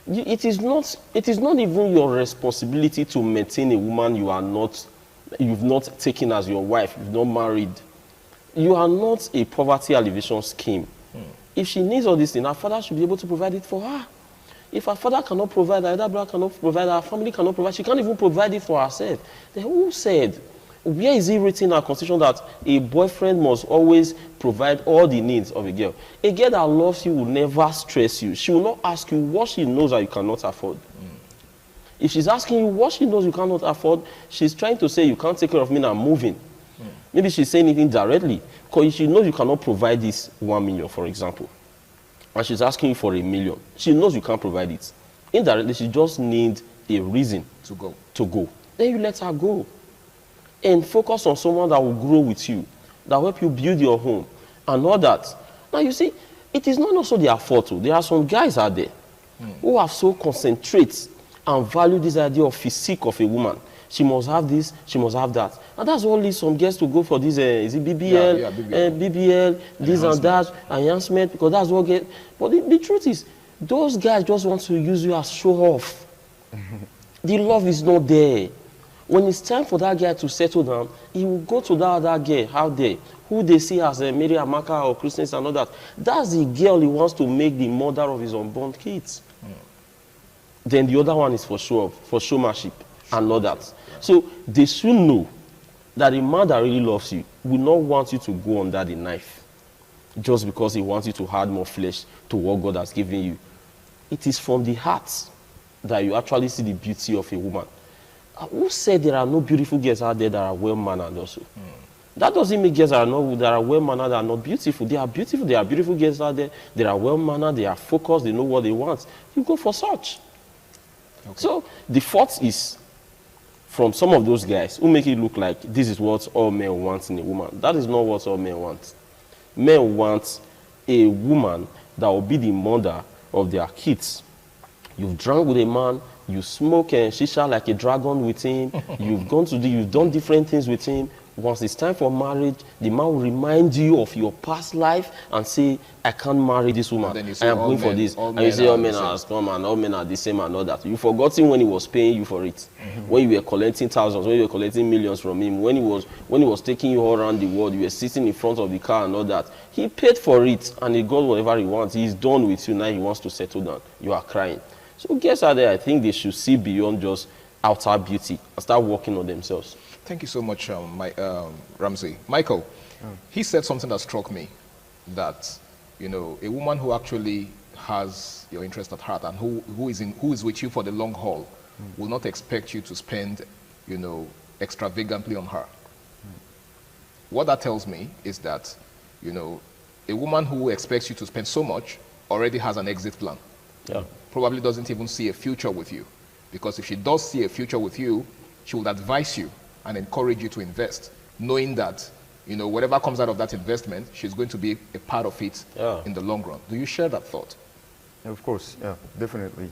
It is not even your responsibility to maintain a woman you've not taken as your wife, you've not married. You are not a poverty alleviation scheme. If she needs all these things, her father should be able to provide it for her. If her father cannot provide, her other brother cannot provide, her family cannot provide, she can't even provide it for herself. Then who said, where is it written in our constitution that a boyfriend must always provide all the needs of a girl? A girl that loves you will never stress you. She will not ask you what she knows that you cannot afford. If she's asking you what she knows you cannot afford, she's trying to say you can't take care of me now, I'm moving. Maybe she's saying it indirectly. Because she knows you cannot provide this 1 million, for example. And she's asking you for $1 million. She knows you can't provide it. Indirectly, she just needs a reason to go. Then you let her go. And focus on someone that will grow with you, that will help you build your home, and all that. Now, you see, it is not also their fault. There are some guys out there who have so concentrate and value this idea of physique of a woman. She must have this, she must have that. And that's what leads some girls to go for this, is it BBL, BBL, this and that, enhancement, because that's what gets... But the truth is, those guys just want to use you as show off. The love is not there. When it's time for that guy to settle down, he will go to that other girl out there, who they see as Mary Amaka or Christians and all that. That's the girl he wants to make the mother of his unborn kids. Then the other one is for show off, for showmanship and all that. So they should know that a man that really loves you will not want you to go under the knife just because he wants you to add more flesh to what God has given you. It is from the heart that you actually see the beauty of a woman. Who said there are no beautiful girls out there that are well-mannered also? That doesn't mean girls that are well-mannered are not beautiful. They are beautiful. There are beautiful girls out there. They are well-mannered. They are focused. They know what they want. You go for such. Okay. So the fault is from some of those guys who make it look like this is what all men want in a woman. That is not what all men want. Men want a woman that will be the mother of their kids. You've drunk with a man, you smoke and shisha like a dragon with him, you've done different things with him. Once it's time for marriage, the man will remind you of your past life and say, I can't marry this woman. I am going for this. And you say, all men are scum and all men are the same and all that. You've forgotten when he was paying you for it. When you were collecting thousands, when you were collecting millions from him, when he was taking you all around the world, you were sitting in front of the car and all that. He paid for it and he got whatever he wants. He's done with you. Now he wants to settle down. You are crying. So guys out there, I think they should see beyond just outer beauty and start working on themselves. Thank you so much, Ramsey. Michael, he said something that struck me, that, you know, a woman who actually has your interest at heart and who is with you for the long haul will not expect you to spend, you know, extravagantly on her. What that tells me is that, you know, a woman who expects you to spend so much already has an exit plan. Yeah. Probably doesn't even see a future with you. Because if she does see a future with you, she would advise you and encourage you to invest, knowing that, you know, whatever comes out of that investment, she's going to be a part of it in the long run. Do you share that thought? Yeah, of course, yeah, definitely.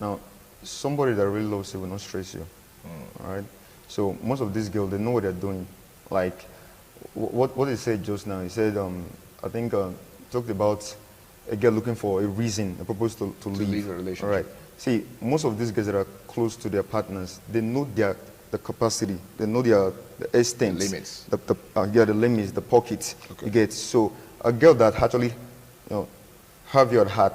Now, somebody that really loves you will not stress you, all right? So most of these girls, they know what they're doing. Like, what he said just now, he said, I think, talked about a girl looking for a reason, a purpose to leave a relationship. All right. See, most of these guys that are close to their partners, they know the capacity, they know the extent, the limits, the limits, the pockets. Okay. You get. So a girl that actually, you know, have your heart,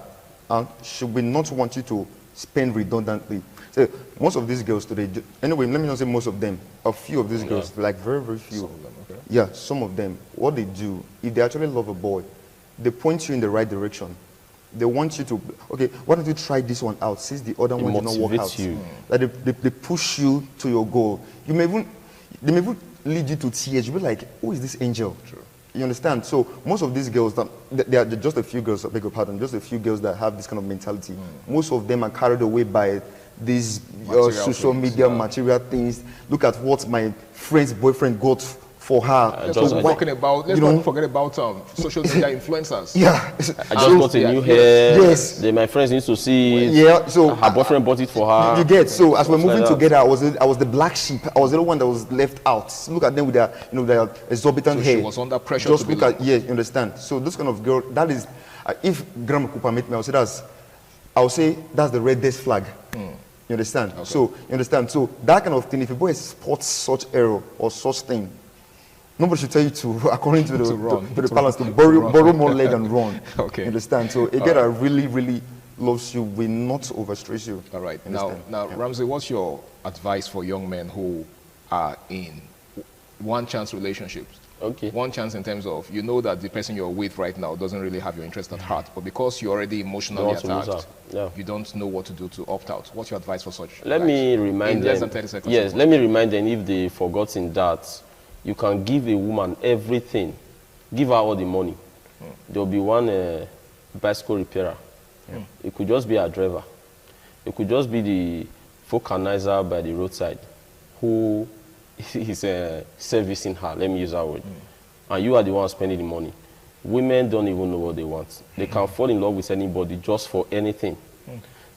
and she will not want you to spend redundantly. So most of these girls today, anyway, let me not say most of them, a few of these girls, like very, very few. Some of them, okay. Yeah, some of them. What they do, if they actually love a boy, they point you in the right direction. They want you to, okay, why don't you try this one out since the other one did not work out? You. Like they push you to your goal. They may even lead you to tears. You'll be like, who is this angel? True. You understand? So most of these girls, there are just a few girls, I beg your pardon, just a few girls that have this kind of mentality. Most of them are carried away by these social media material things. Look at what my friend's boyfriend got for her. Let's not forget about social media influencers. Yeah. I just got a new hair. Yes. My friends need to see it. Yeah. So her boyfriend bought it for her. You get. So as we're moving together, I was the black sheep. I was the one that was left out. Look at them with their, you know, their exorbitant hair. She was under pressure. Just look at, yeah, you understand. So this kind of girl, that is, if Grandma Cooper met me, I would say that's the reddest flag. You understand? Okay. So you understand. So that kind of thing, if a boy spots such error or such thing, nobody should tell you to, according to the balance, to borrow more leg and run. Okay. You understand? So a girl that really, really loves you will not overstress you. All right. Now, yeah. Ramsey, what's your advice for young men who are in one-chance relationships? Okay. One chance in terms of, you know that the person you're with right now doesn't really have your interest at heart, but because you're already emotionally attached, you don't know what to do to opt out. What's your advice for such? Let me remind them. Less than 30 seconds. Yes, let me remind them, if they've forgotten that you can give a woman everything. Give her all the money. There'll be one bicycle repairer. It could just be a driver. It could just be the vulcanizer by the roadside who is servicing her, let me use that word. And you are the one spending the money. Women don't even know what they want. They can fall in love with anybody just for anything.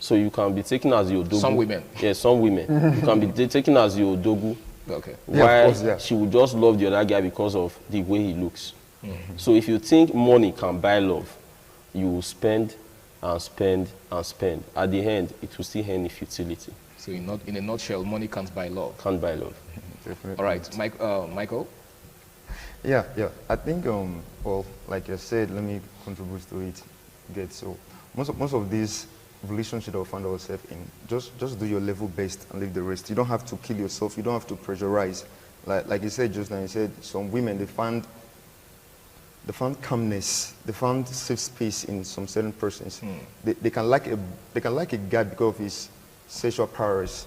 So you can be taken as your dogu. Some women. Yes, some women. You can be taken as your dogu. Okay. While she would just love the other guy because of the way he looks. So if you think money can buy love, you will spend and spend and spend. At the end, it will still end in futility. So in a nutshell, money can't buy love. Can't buy love. Definitely. All right, Michael? Yeah. I think, well, like I said, let me contribute to it. So most of these relationships that we find ourselves in, just do your level best and leave the rest. You don't have to kill yourself. You don't have to pressurize. Like you said just now, you said some women, they found calmness, they found safe space in some certain persons. They can like a guy because of his sexual powers.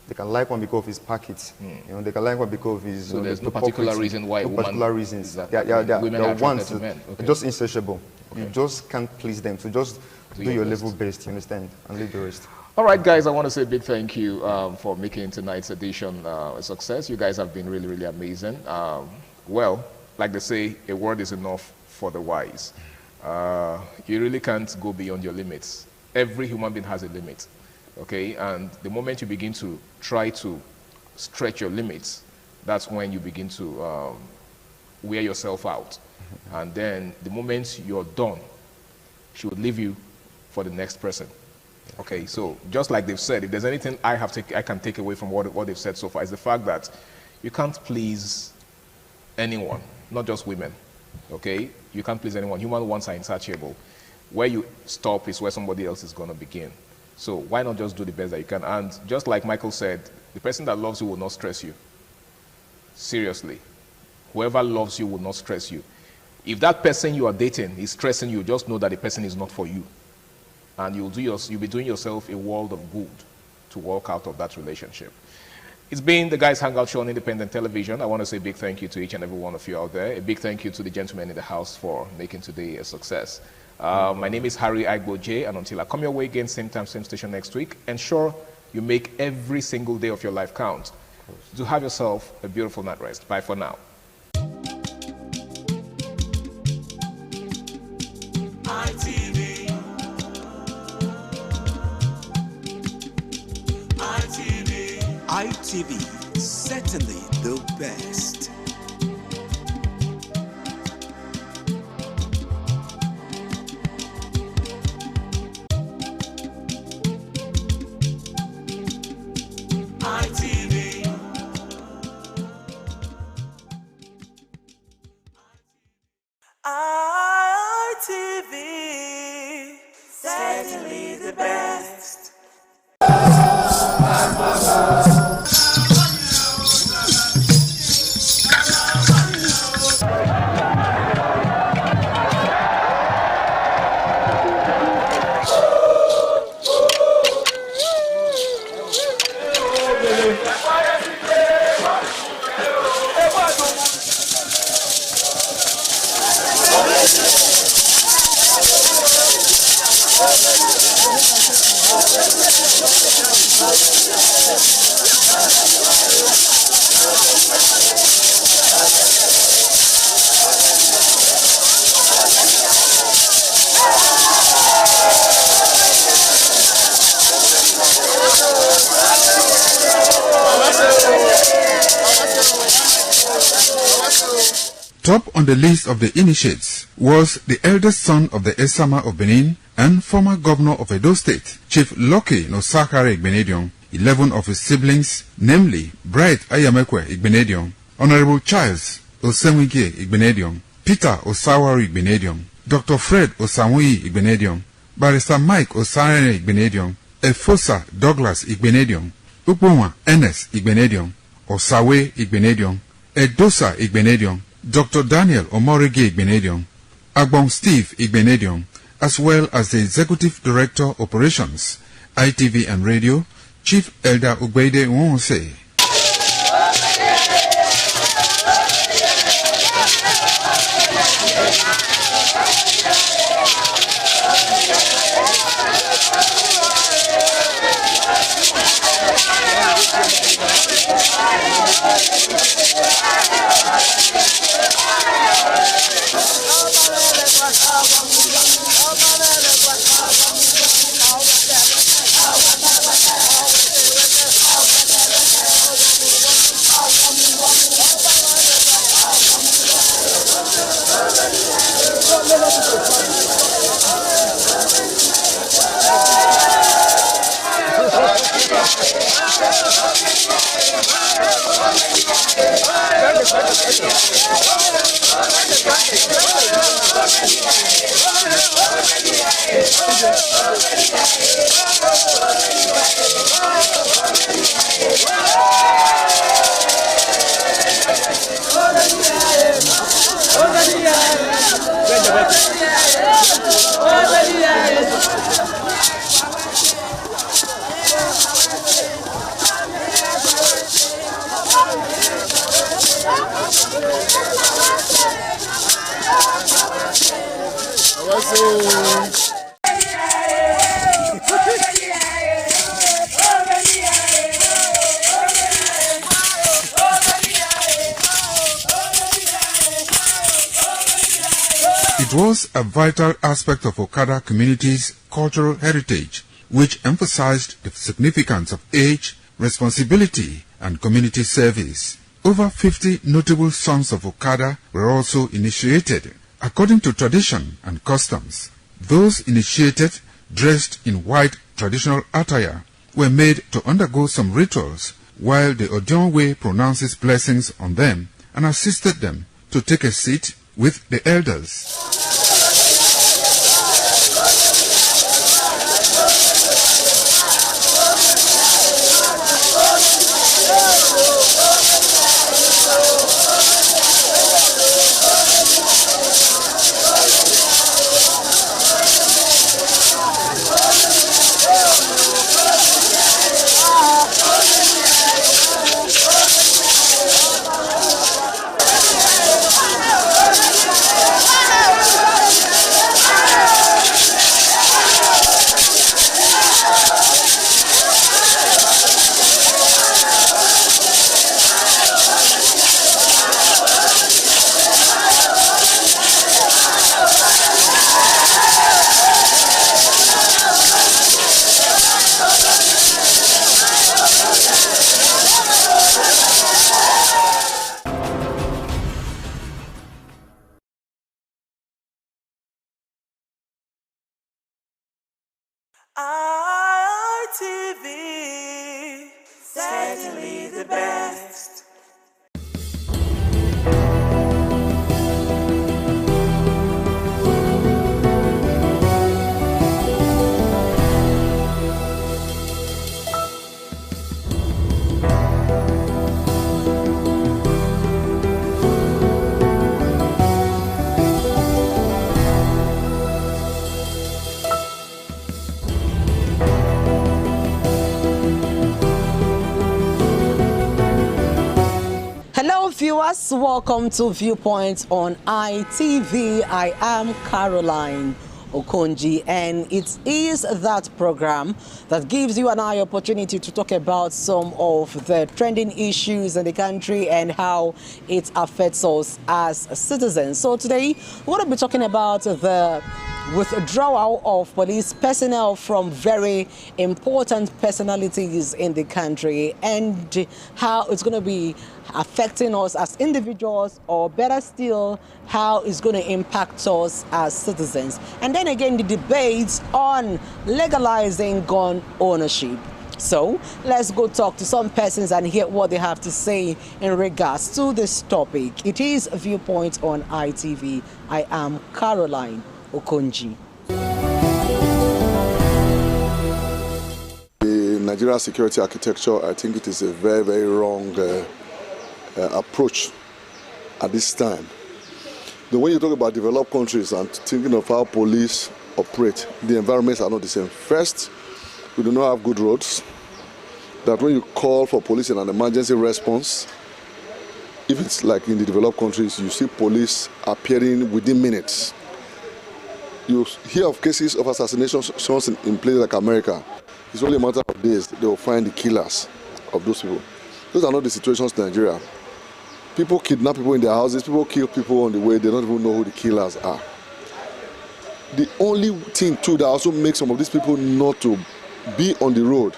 They can like one because of his pockets. You know, they can like one because of his. So there's no particular reason why. No particular reasons. Exactly. Women are ones to men. Okay. just insatiable. Okay. You just can't please them. So just do your level best. You understand, and leave the rest. All right, guys. I want to say a big thank you for making tonight's edition a success. You guys have been really, really amazing. Well, like they say, a word is enough for the wise. You really can't go beyond your limits. Every human being has a limit. Okay, and the moment you begin to try to stretch your limits, that's when you begin to wear yourself out. And then the moment you're done, she would leave you for the next person. Okay, so just like they've said, if there's anything I can take away from what they've said so far, is the fact that you can't please anyone, not just women. Okay, you can't please anyone. Human wants are insatiable. Where you stop is where somebody else is going to begin. So why not just do the best that you can? And just like Michael said, the person that loves you will not stress you. Seriously. Whoever loves you will not stress you. If that person you are dating is stressing you, just know that the person is not for you. And you'll be doing yourself a world of good to walk out of that relationship. It's been the Guys Hangout Show on Independent Television. I want to say a big thank you to each and every one of you out there. A big thank you to the gentlemen in the house for making today a success. My name is Harry Aigbo J, and until I come your way again, same time, same station next week, ensure you make every single day of your life count. Do have yourself a beautiful night rest. Bye for now. ITV. ITV. ITV, certainly the best. ITV. ITV. Certainly the best. Top on the list of the initiates was the eldest son of the Esama of Benin and former governor of Edo State, Chief Lucky Nosakare Igbenedion. 11 of his siblings, namely Bright Ayamekwe Igbenedion, Honorable Charles Osenwike Igbenedion, Peter Osawari Igbenedion, Dr. Fred Osanwi Igbenedion, Barrister Mike Osarene Igbenedion, Efosa Douglas Igbenedion, Ukbonwa Enes Igbenedion, Osawe Igbenedion, Edosa Igbenedion, Dr. Daniel Omorige Igbenedion, Agbon Steve Igbenedion, as well as the Executive Director Operations, ITV and Radio, Chief Elder Ugbeide Nwonse. It was a vital aspect of Okada community's cultural heritage, which emphasized the significance of age, responsibility, and community service. Over 50 notable sons of Okada were also initiated. According to tradition and customs, those initiated, dressed in white traditional attire, were made to undergo some rituals, while the Odionwe pronounces blessings on them and assisted them to take a seat with the elders. ITV, certainly the best. Hello viewers, welcome to Viewpoint on ITV. I am Caroline Okonji, and it is that program that gives you and I opportunity to talk about some of the trending issues in the country and how it affects us as citizens. So today we're going to be talking about the withdrawal of police personnel from very important personalities in the country and how it's going to be affecting us as individuals, or better still, how it's going to impact us as citizens. And then again, the debates on legalizing gun ownership. So let's go talk to some persons and hear what they have to say in regards to this topic. It is Viewpoint on ITV. I am Caroline Okonji. The Nigerian security architecture, I think it is a very, very wrong approach at this time. When you talk about developed countries and thinking of how police operate, the environments are not the same. First, we do not have good roads. That when you call for police in an emergency response, if it's like in the developed countries, you see police appearing within minutes. You hear of cases of assassinations in places like America. It's only a matter of days they will find the killers of those people. Those are not the situations in Nigeria. People kidnap people in their houses, people kill people on the way, they don't even know who the killers are. The only thing too that also makes some of these people not to be on the road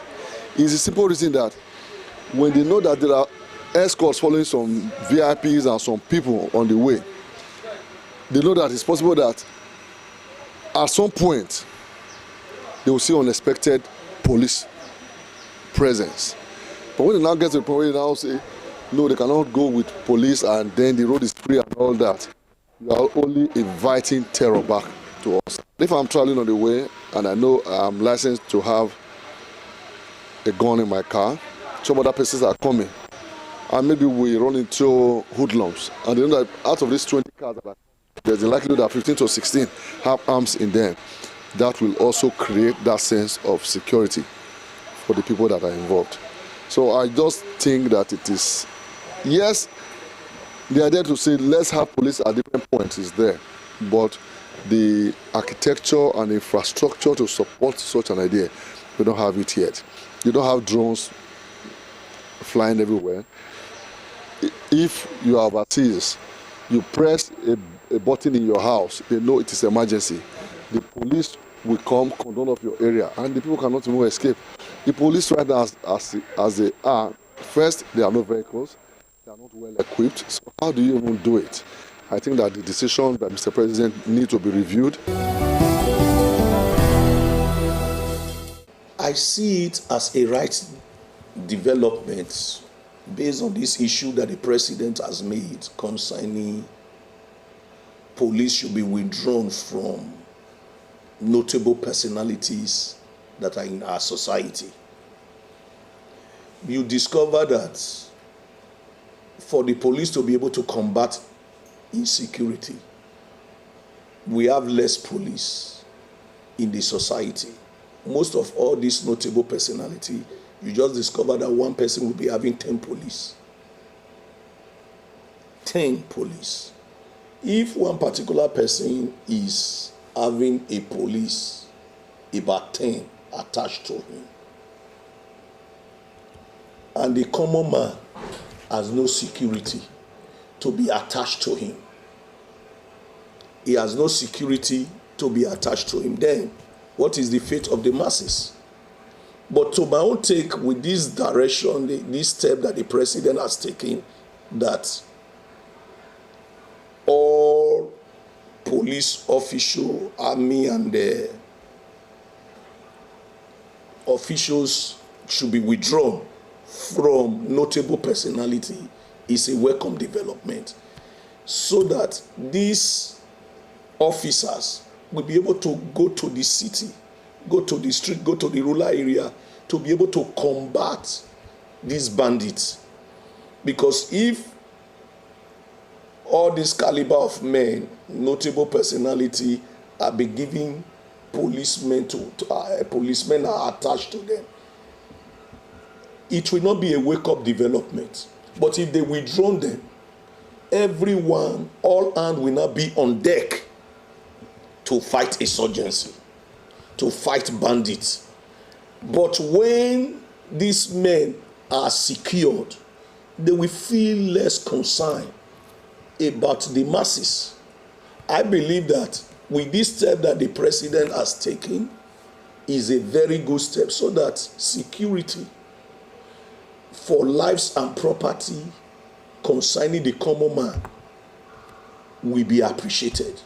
is the simple reason that when they know that there are escorts following some VIPs and some people on the way, they know that it's possible that at some point they will see unexpected police presence. But when they now get to the point where they now say, no, they cannot go with police and then the road is free and all that, you are only inviting terror back to us. If I'm traveling on the way and I know I'm licensed to have a gun in my car, some other persons are coming, and maybe we run into hoodlums, and they know that out of these 20 cars, there's a likelihood that 15 to 16 have arms in them. That will also create that sense of security for the people that are involved. So I just think that it is, yes, the idea to say let's have police at different points is there, but the architecture and infrastructure to support such an idea, we don't have it yet. You don't have drones flying everywhere. If you are overseas, you press a button in your house, they know it is emergency. The police will come, condone of your area, and the people cannot even escape. The police right now, as they are, first, they are no vehicles, they are not well equipped. So how do you even do it? I think that the decision by Mr. President needs to be reviewed. I see it as a right development based on this issue that the president has made concerning police should be withdrawn from notable personalities that are in our society. You discover that for the police to be able to combat insecurity, we have less police in the society. Most of all these notable personality, you just discover that one person will be having 10 police. 10 police. If one particular person is having a police, about 10 attached to him, and the common man has no security to be attached to him, he has no security to be attached to him, then what is the fate of the masses? But to my own take, with this direction, this step that the president has taken, that all police official, army, and officials should be withdrawn from notable personality is a welcome development, so that these officers will be able to go to the city, go to the street, go to the rural area to be able to combat these bandits. Because if all this caliber of men, notable personality, are be giving policemen policemen are attached to them, it will not be a wake-up development. But if they withdraw them, everyone, all hands will not be on deck to fight insurgency, to fight bandits. But when these men are secured, they will feel less concerned about the masses. I believe that with this step that the president has taken is a very good step, so that security for lives and property concerning the common man will be appreciated.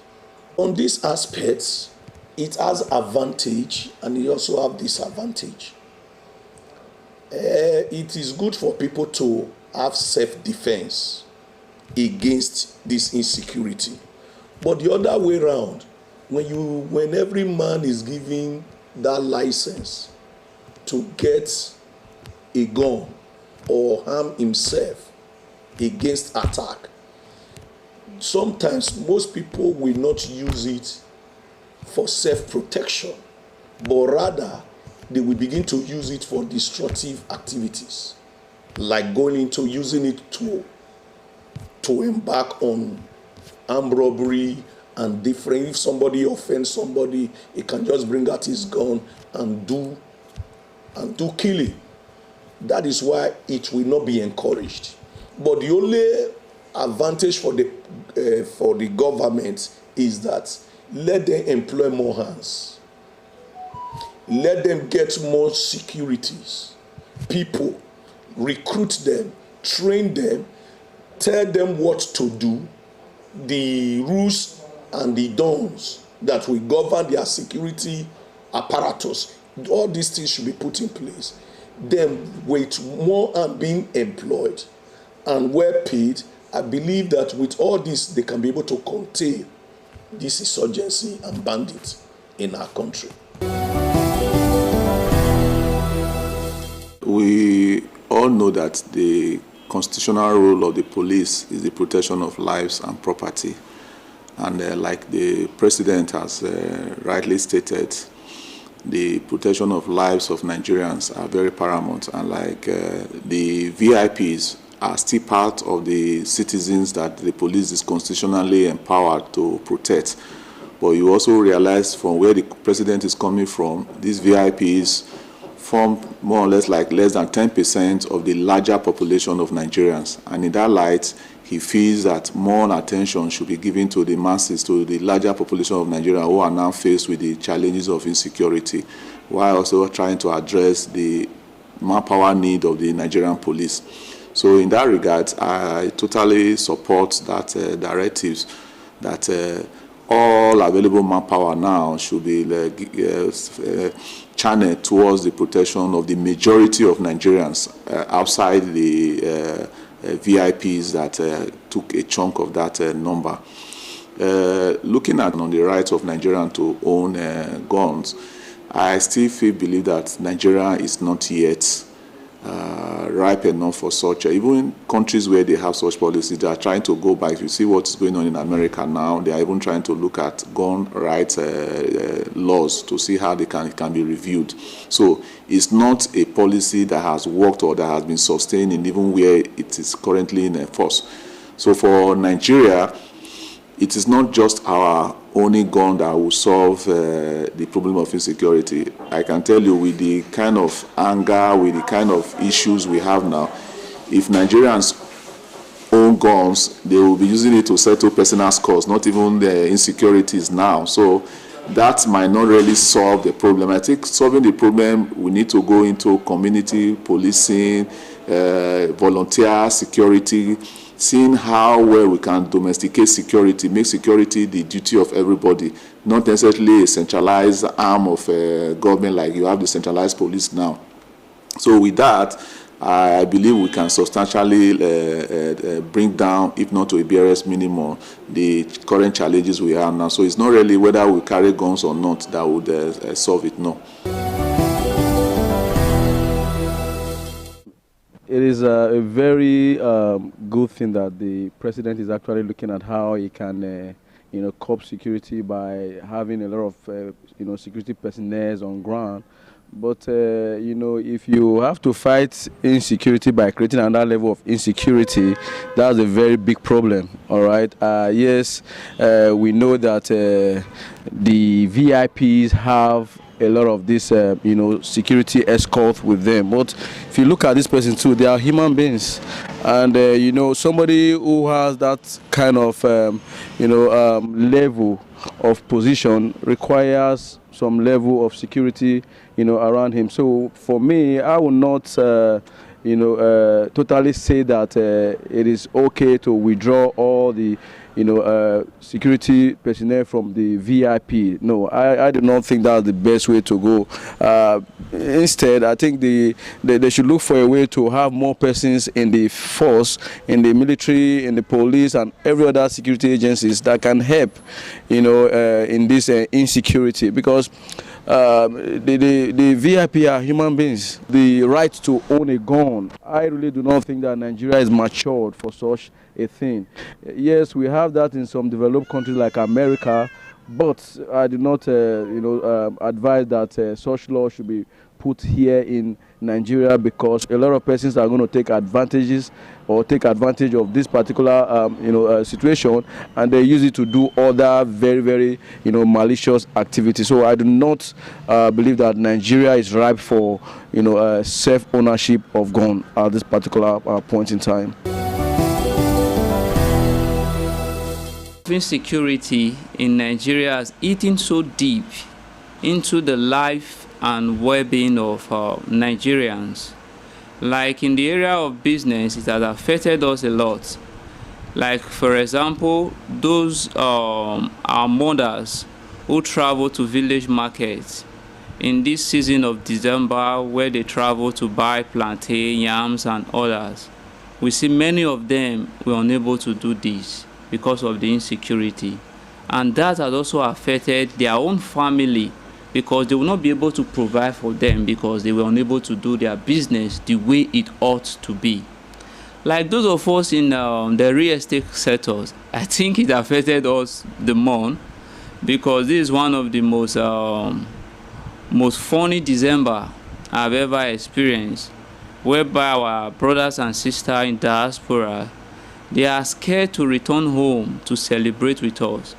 On these aspects, it has advantage and it also have disadvantage. It is good for people to have self-defense against this insecurity. But the other way around, when every man is given that license to get a gun or harm himself against attack, sometimes most people will not use it for self-protection, but rather they will begin to use it for destructive activities, like going into using it to embark on armed robbery and different. If somebody offends somebody, he can just bring out his gun and do killing. That is why it will not be encouraged. But the only advantage for the government is that let them employ more hands. Let them get more securities, people, recruit them, train them, tell them what to do, the rules and the don'ts that will govern their security apparatus. All these things should be put in place. Then with more and being employed and well paid, I believe that with all this, they can be able to contain this insurgency and bandits in our country. We all know that the constitutional role of the police is the protection of lives and property. And like the president has rightly stated, the protection of lives of Nigerians are very paramount. And like the VIPs are still part of the citizens that the police is constitutionally empowered to protect. But you also realize from where the president is coming from, these VIPs form more or less like less than 10% of the larger population of Nigerians. And in that light, he feels that more attention should be given to the masses, to the larger population of Nigeria who are now faced with the challenges of insecurity, while also trying to address the manpower need of the Nigerian police. So in that regard, I totally support that directives that all available manpower now should be channeled towards the protection of the majority of Nigerians outside the VIPs that took a chunk of that number. Looking at on the rights of Nigerians to own guns, I still believe that Nigeria is not yet ripe enough for such. Even in countries where they have such policies, they are trying to go back. If you see what's going on in America now, they are even trying to look at gun rights laws to see how it can be reviewed. So it's not a policy that has worked or that has been sustained in even where it is currently in force. So for Nigeria, it is not just our only gun that will solve the problem of insecurity. I can tell you, with the kind of anger, with the kind of issues we have now, if Nigerians own guns, they will be using it to settle personal scores, not even the insecurities now. So that might not really solve the problem. I think solving the problem, we need to go into community policing, volunteer security, seeing how well we can domesticate security, make security the duty of everybody, not necessarily a centralized arm of government like you have the centralized police now. So with that, I believe we can substantially bring down, if not to a BRS minimum, the current challenges we have now. So it's not really whether we carry guns or not that would solve it, no. It is a very good thing that the president is actually looking at how he can, curb security by having a lot of, security personnel on ground. But, if you have to fight insecurity by creating another level of insecurity, that's a very big problem, all right? Yes, we know that the VIPs have a lot of this, security escort with them. But if you look at this person too, they are human beings. And, somebody who has that kind of, level of position requires some level of security, around him. So for me, I will not, totally say that it is okay to withdraw all the, security personnel from the VIP. No, I do not think that's the best way to go. Instead, I think they should look for a way to have more persons in the force, in the military, in the police, and every other security agencies that can help, in this insecurity. Because the VIP are human beings. The right to own a gun, I really do not think that Nigeria is matured for such a thing. Yes, we have that in some developed countries like America, but I do not, advise that such law should be put here in Nigeria, because a lot of persons are going to take advantage of this particular, situation, and they use it to do other very, very, malicious activities. So I do not believe that Nigeria is ripe for, self-ownership of gun at this particular point in time. Insecurity in Nigeria is eating so deep into the life and well-being of Nigerians. Like in the area of business, it has affected us a lot. Like, for example, those our mothers who travel to village markets in this season of December, where they travel to buy plantain, yams, and others. We see many of them were unable to do this because of the insecurity. And that has also affected their own family, because they will not be able to provide for them because they were unable to do their business the way it ought to be. Like those of us in the real estate sectors, I think it affected us the more, because this is one of the most funny December I've ever experienced, whereby our brothers and sisters in diaspora, they are scared to return home to celebrate with us.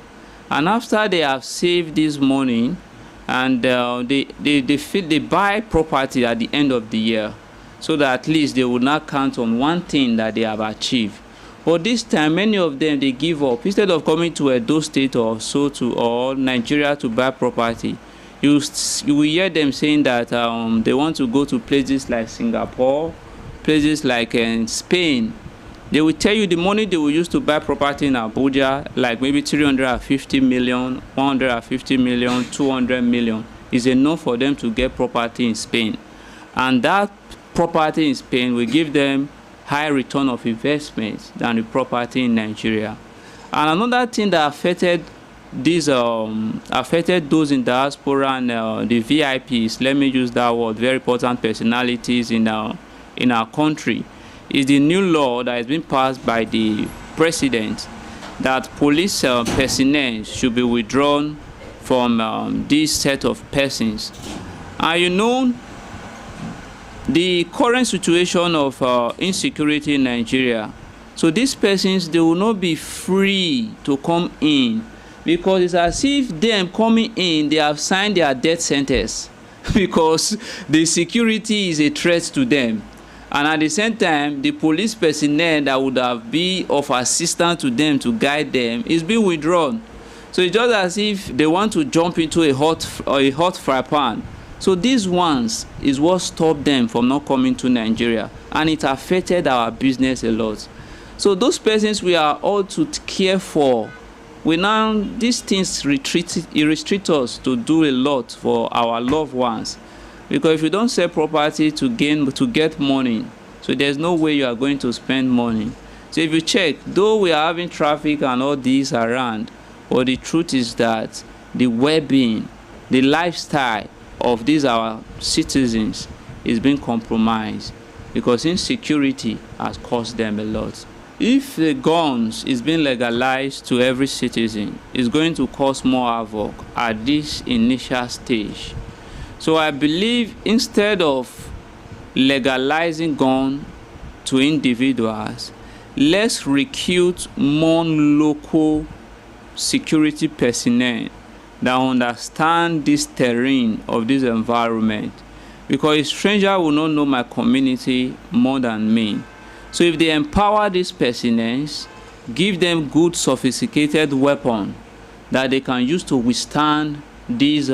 And after they have saved this money, and they buy property at the end of the year, so that at least they will not count on one thing that they have achieved. But this time, many of them, they give up. Instead of coming to Edo State or or Nigeria to buy property, you will hear them saying that they want to go to places like Singapore, places like Spain. They will tell you the money they will use to buy property in Abuja, like maybe 350 million, 150 million, 200 million, is enough for them to get property in Spain. And that property in Spain will give them high return of investment than the property in Nigeria. And another thing that affected those in diaspora and the VIPs, let me use that word, very important personalities in our country, is the new law that has been passed by the president, that police personnel should be withdrawn from this set of persons. And the current situation of insecurity in Nigeria, so these persons, they will not be free to come in, because it's as if them coming in, they have signed their death sentence because the security is a threat to them. And at the same time, the police personnel that would have been of assistance to them to guide them is being withdrawn. So it's just as if they want to jump into a hot fry pan. So these ones is what stopped them from not coming to Nigeria, and it affected our business a lot. So those persons we are all to care for, these things restrict us to do a lot for our loved ones. Because if you don't sell property to get money, so there's no way you are going to spend money. So if you check, though we are having traffic and all these around, but the truth is that the well-being, the lifestyle of these our citizens is being compromised because insecurity has cost them a lot. If the guns is being legalized to every citizen, it's going to cause more havoc at this initial stage. So I believe instead of legalizing gun to individuals, let's recruit more local security personnel that understand this terrain of this environment, because a stranger will not know my community more than me. So if they empower these personnel, give them good sophisticated weapon that they can use to withstand these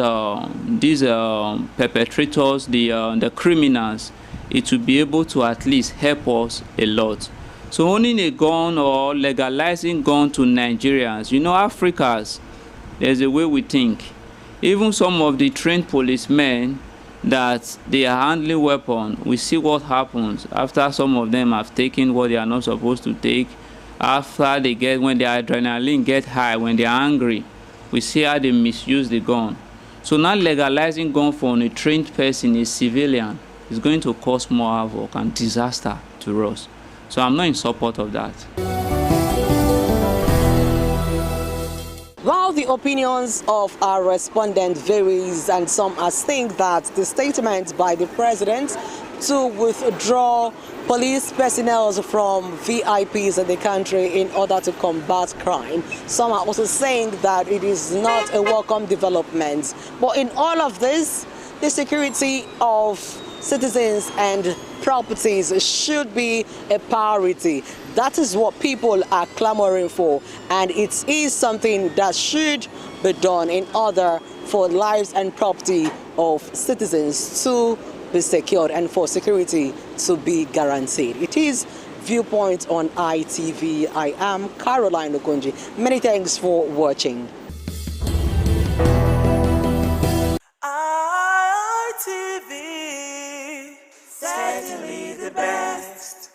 perpetrators, the criminals, it will be able to at least help us a lot. So owning a gun or legalizing gun to Nigerians, Africans, there's a way we think. Even some of the trained policemen that they are handling weapons, we see what happens after some of them have taken what they are not supposed to take. After when their adrenaline get high, when they are angry, we see how they misuse the gun. So now legalizing gun for a trained person, a civilian, is going to cause more havoc and disaster to us. So I'm not in support of that. While the opinions of our respondent varies, and some think that the statement by the president to withdraw police personnel from VIPs in the country in order to combat crime, some are also saying that it is not a welcome development. But in all of this, the security of citizens and properties should be a priority. That is what people are clamoring for, and it is something that should be done in order for lives and property of citizens to be secured and for security to be guaranteed. It is Viewpoint on ITV. I am Caroline Okonji. Many thanks for watching. ITV, certainly the best.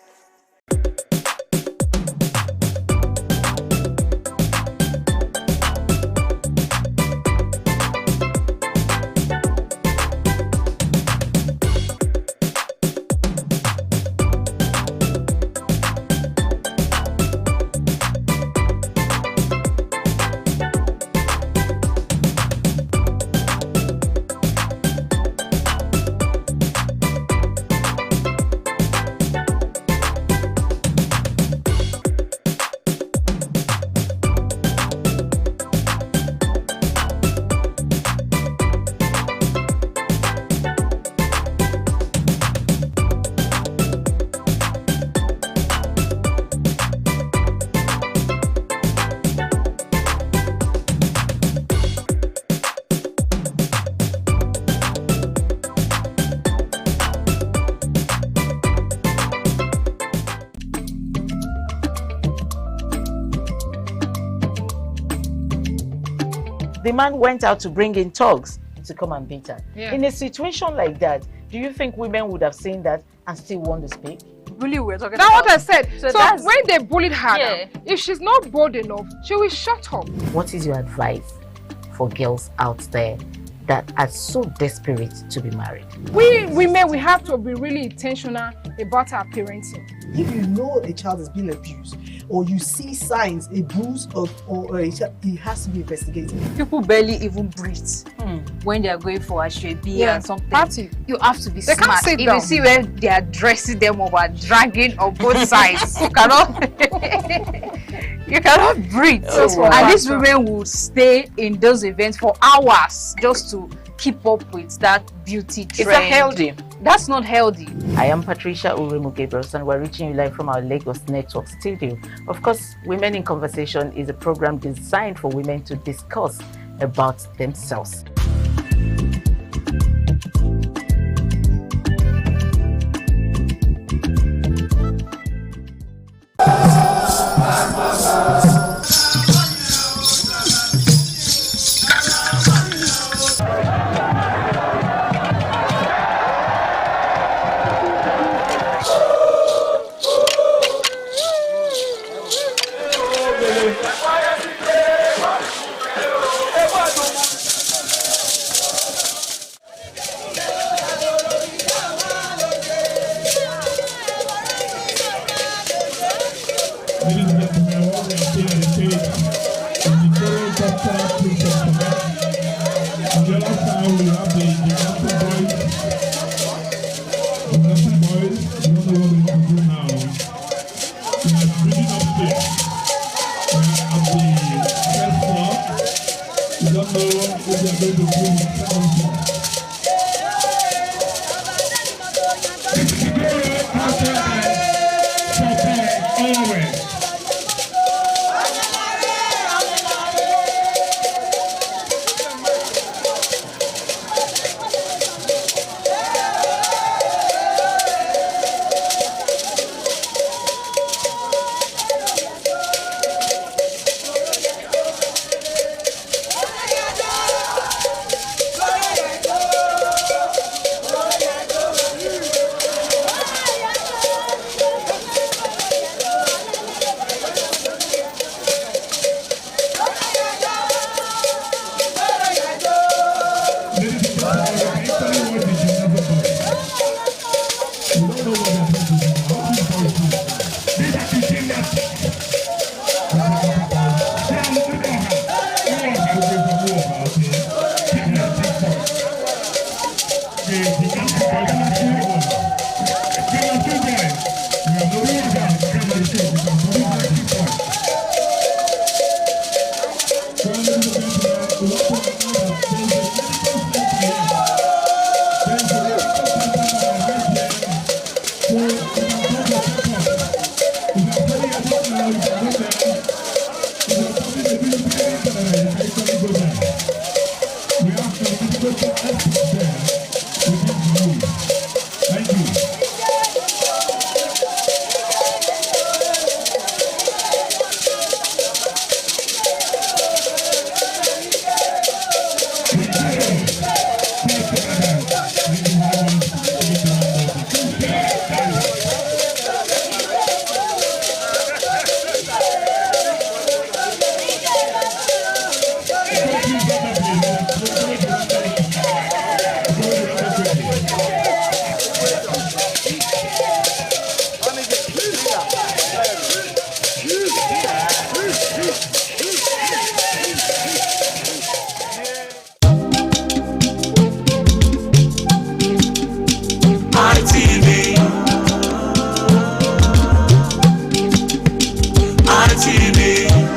The man went out to bring in thugs to come and beat her. Yeah. In a situation like that, do you think women would have seen that and still want to speak? Really, we're talking about. That's what I said. So when they bullied her, if she's not bold enough, she will shut up. What is your advice for girls out there that are so desperate to be married? We women, we have to be really intentional about our parenting. If you know a child is being abused, or you see signs, a bruise or a child, it has to be investigated. People barely even breathe when they are going for a shrebi and something. Party. You have to be They smart. can't sit If down. you see where they are dressing them up and dragging on both sides, you cannot breathe. And these women would stay in those events for hours just to keep up with that beauty trend. It's not healthy. That's not healthy. I am Patricia Uremugebros, and we're reaching you live from our Lagos Network studio. Of course, Women in Conversation is a program designed for women to discuss about themselves. Ladies and gentlemen, what we are seeing on the stage is the Toro Doctor Princess Quebec. On the other side, we have the Gymnastic Boys. Gymnastic Boys, you don't know what we want to do now. We are bringing upstairs. We are at the first floor. We don't know if we are going to do the second floor.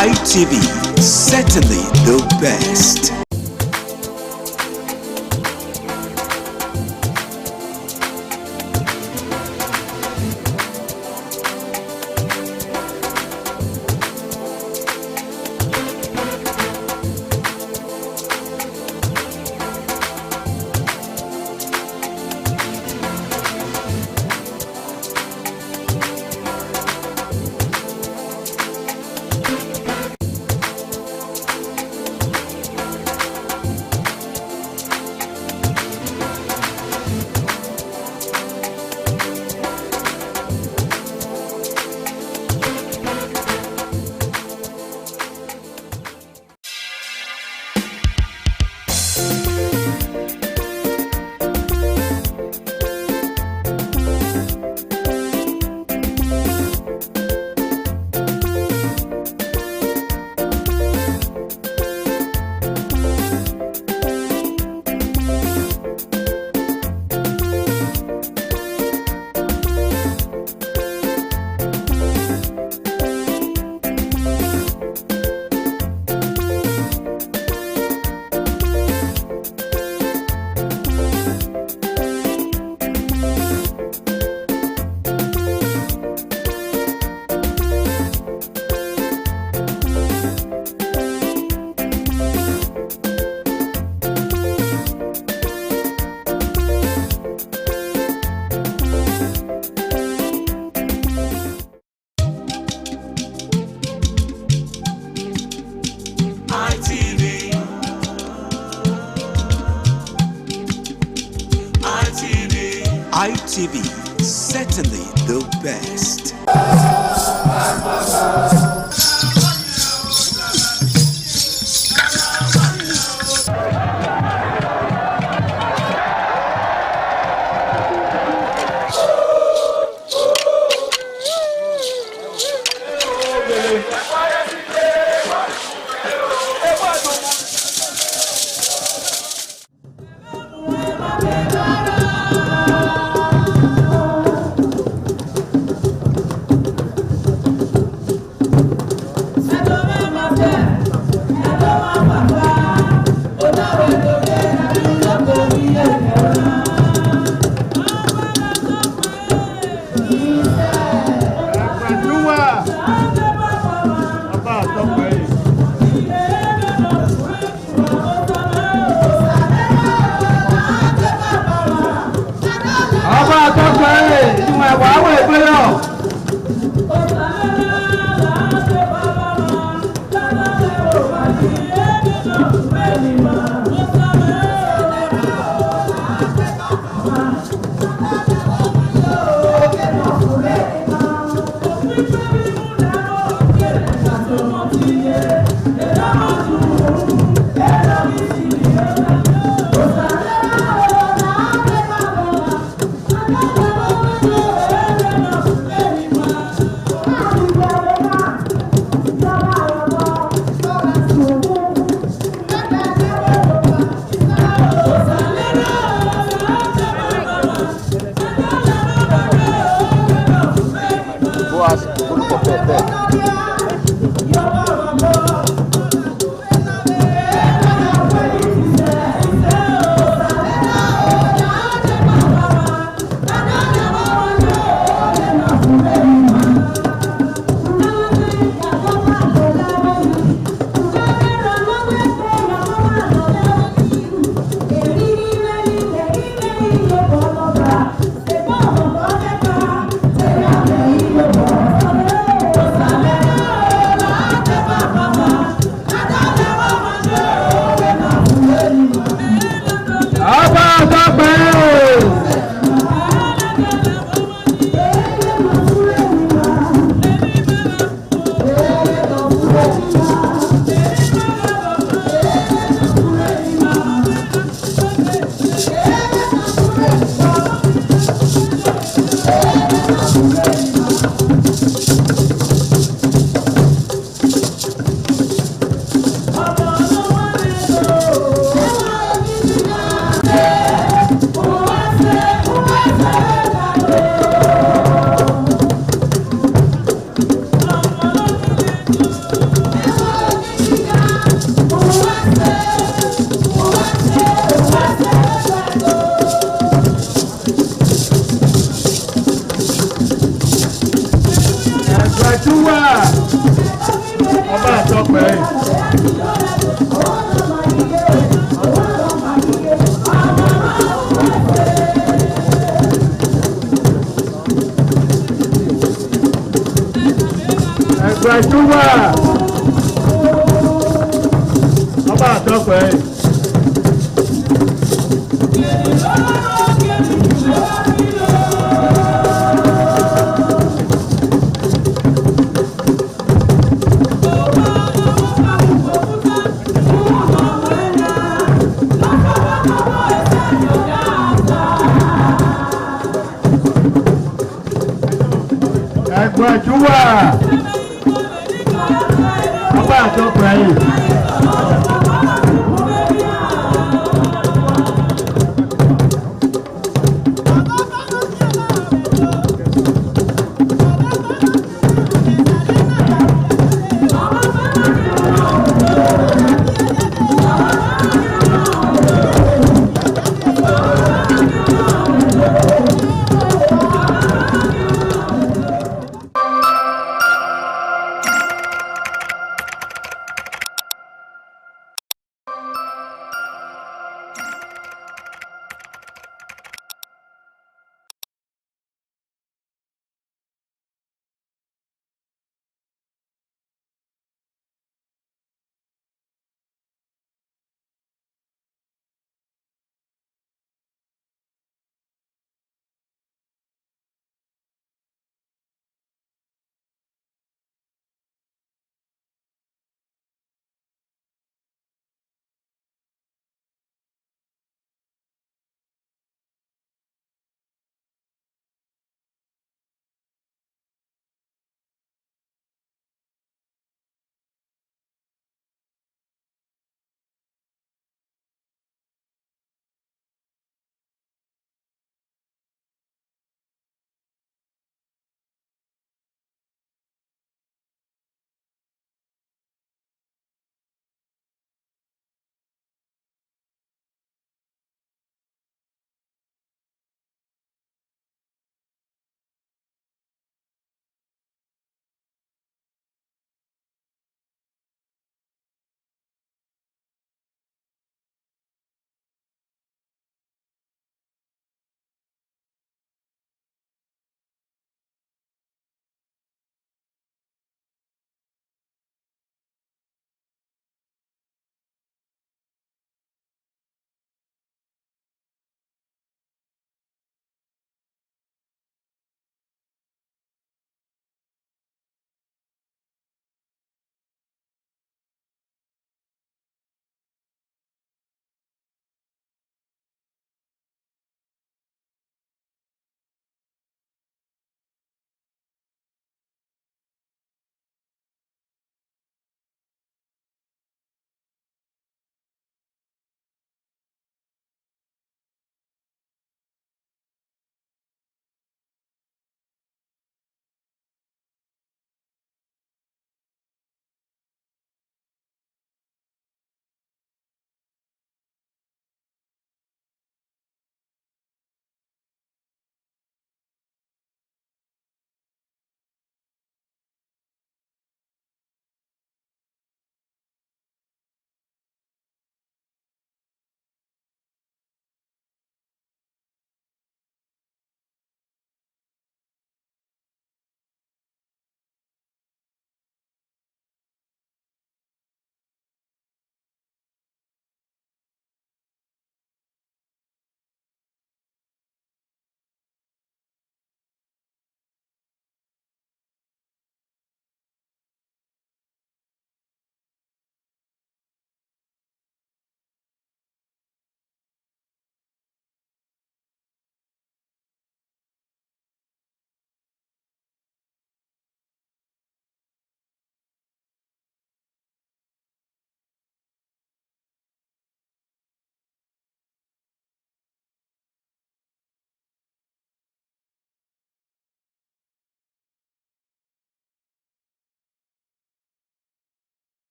ITV, certainly the best. ITV, certainly the best.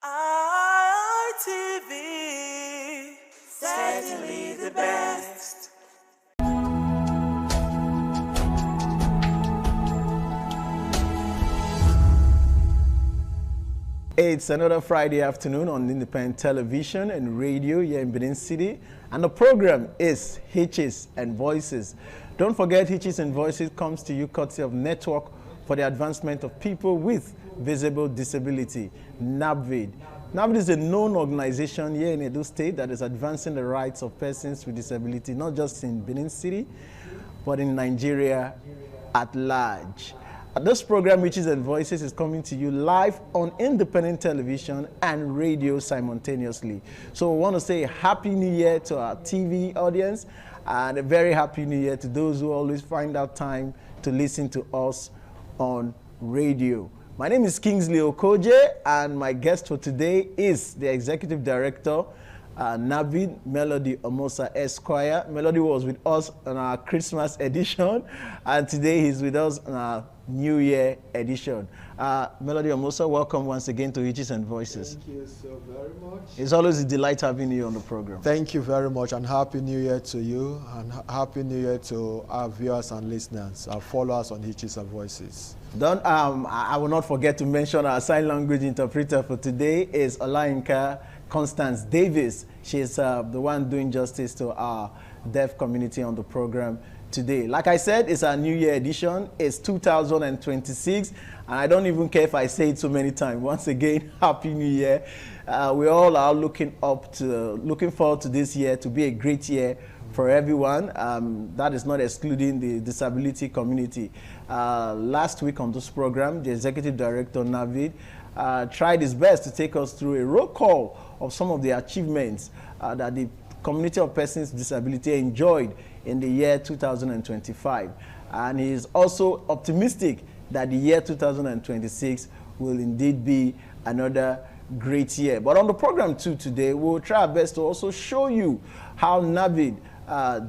ITV, certainly the best. It's another Friday afternoon on independent television and radio here in Benin City, and the program is Hitches and Voices. Don't forget, Hitches and Voices comes to you courtesy of Network for the Advancement of People with Visible Disability, NAVID. NAVID is a known organization here in Edo State that is advancing the rights of persons with disability, not just in Benin City, but in Nigeria at large. This program, Hitches and Voices, is coming to you live on independent television and radio simultaneously. So we want to say Happy New Year to our TV audience and a very Happy New Year to those who always find out time to listen to us on radio. My name is Kingsley Okoje, and my guest for today is the Executive Director, NAVID, Melody Omosa Esquire. Melody was with us on our Christmas edition, and today he's with us on our New Year edition. Melody Omosa, welcome once again to Hitches and Voices. Thank you so very much. It's always a delight having you on the program. Thank you very much, and Happy New Year to you, and Happy New Year to our viewers and listeners, our followers on Hitches and Voices. I will not forget to mention our sign language interpreter for today is Olayinka Constance Davis. She's the one doing justice to our deaf community on the program today. Like I said, it's our New Year edition. It's 2026, and I don't even care if I say it so many times. Once again, Happy New Year. We all are looking forward to this year to be a great year for everyone. That is not excluding the disability community. Last week on this program, the Executive Director, NAVID, tried his best to take us through a roll call of some of the achievements that the community of persons with disability enjoyed in the year 2025. And he is also optimistic that the year 2026 will indeed be another great year. But on the program too today, we'll try our best to also show you how NAVID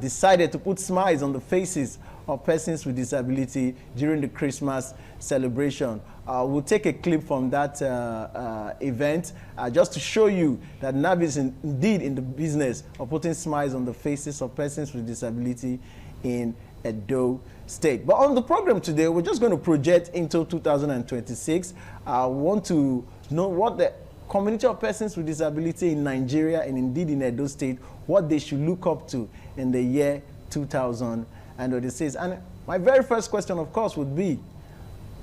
decided to put smiles on the faces of persons with disability during the Christmas celebration. We'll take a clip from that event just to show you that NAVID is indeed in the business of putting smiles on the faces of persons with disability in Edo State. But on the program today, we're just going to project into 2026. I want to know what the community of persons with disability in Nigeria and indeed in Edo State, what they should look up to in the year 2026. And my very first question, of course, would be,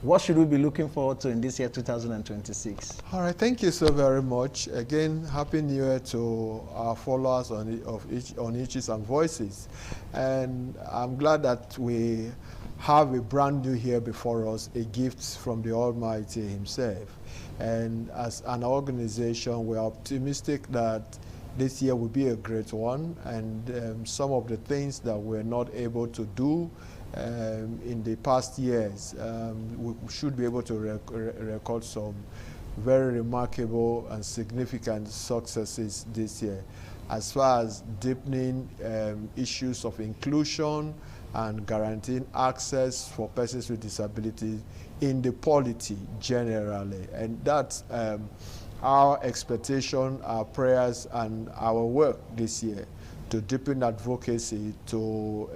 what should we be looking forward to in this year 2026? All right, thank you so very much. Again, Happy New Year to our followers on Hitches and Voices. And I'm glad that we have a brand new year before us, a gift from the Almighty Himself. And as an organization, we're optimistic that this year will be a great one, and some of the things that we're not able to do in the past years, we should be able to record some very remarkable and significant successes this year, as far as deepening issues of inclusion and guaranteeing access for persons with disabilities in the polity generally. And that's our expectation, our prayers, and our work this year, to deepen advocacy, to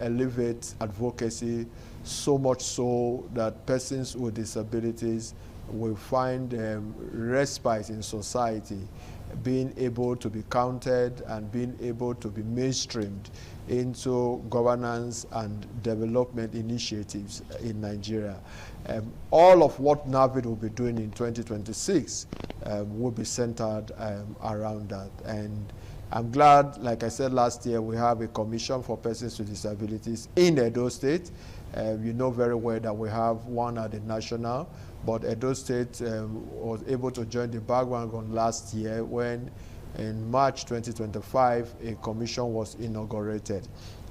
elevate advocacy so much so that persons with disabilities will find respite in society, being able to be counted and being able to be mainstreamed into governance and development initiatives in Nigeria. All of what NAVID will be doing in 2026 will be centered around that. And I'm glad, like I said last year, we have a commission for persons with disabilities in Edo State. You know very well that we have one at the national, but Edo State was able to join the bandwagon last year when in March 2025, a commission was inaugurated.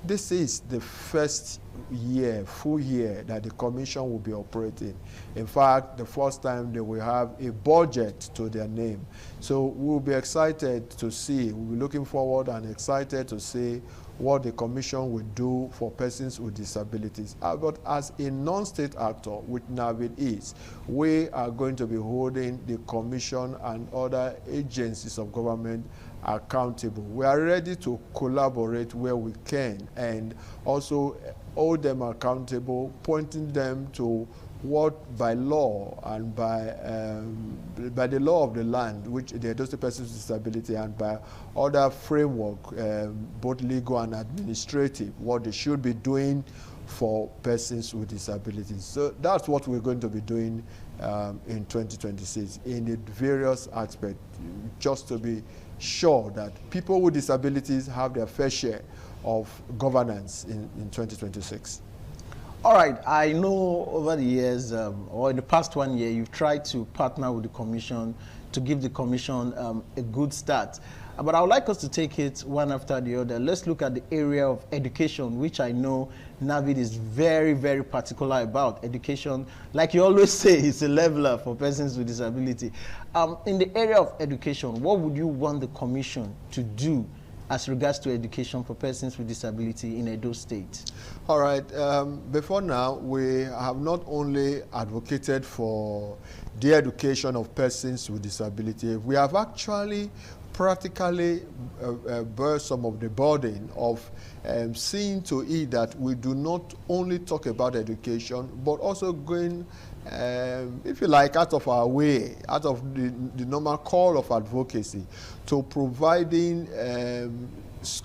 this is the first year, full year, that the commission will be operating. In fact, the first time they will have a budget to their name. So we'll be excited to see, we'll be looking forward and excited to see what the commission will do for persons with disabilities. But as a non-state actor, which NAVID is, we are going to be holding the commission and other agencies of government accountable. We are ready to collaborate where we can and also hold them accountable, pointing them to what by law and by the law of the land, which the Edo State Persons with Disability, and by other framework, both legal and administrative, what they should be doing for persons with disabilities. So that's what we're going to be doing in 2026 in the various aspects, just to be sure that people with disabilities have their fair share of governance in 2026. All right, I know over the years, or in the past 1 year, you've tried to partner with the commission to give the commission a good start. But I would like us to take it one after the other. Let's look at the area of education, which I know NAVID is very, very particular about. Education, like you always say, is a leveler for persons with disability. In the area of education, what would you want the commission to do as regards to education for persons with disability in Edo State? All right, before now, we have not only advocated for the education of persons with disability, we have actually practically bear some of the burden of seeing to it that we do not only talk about education, but also going, if you like, out of our way, out of the normal call of advocacy, to providing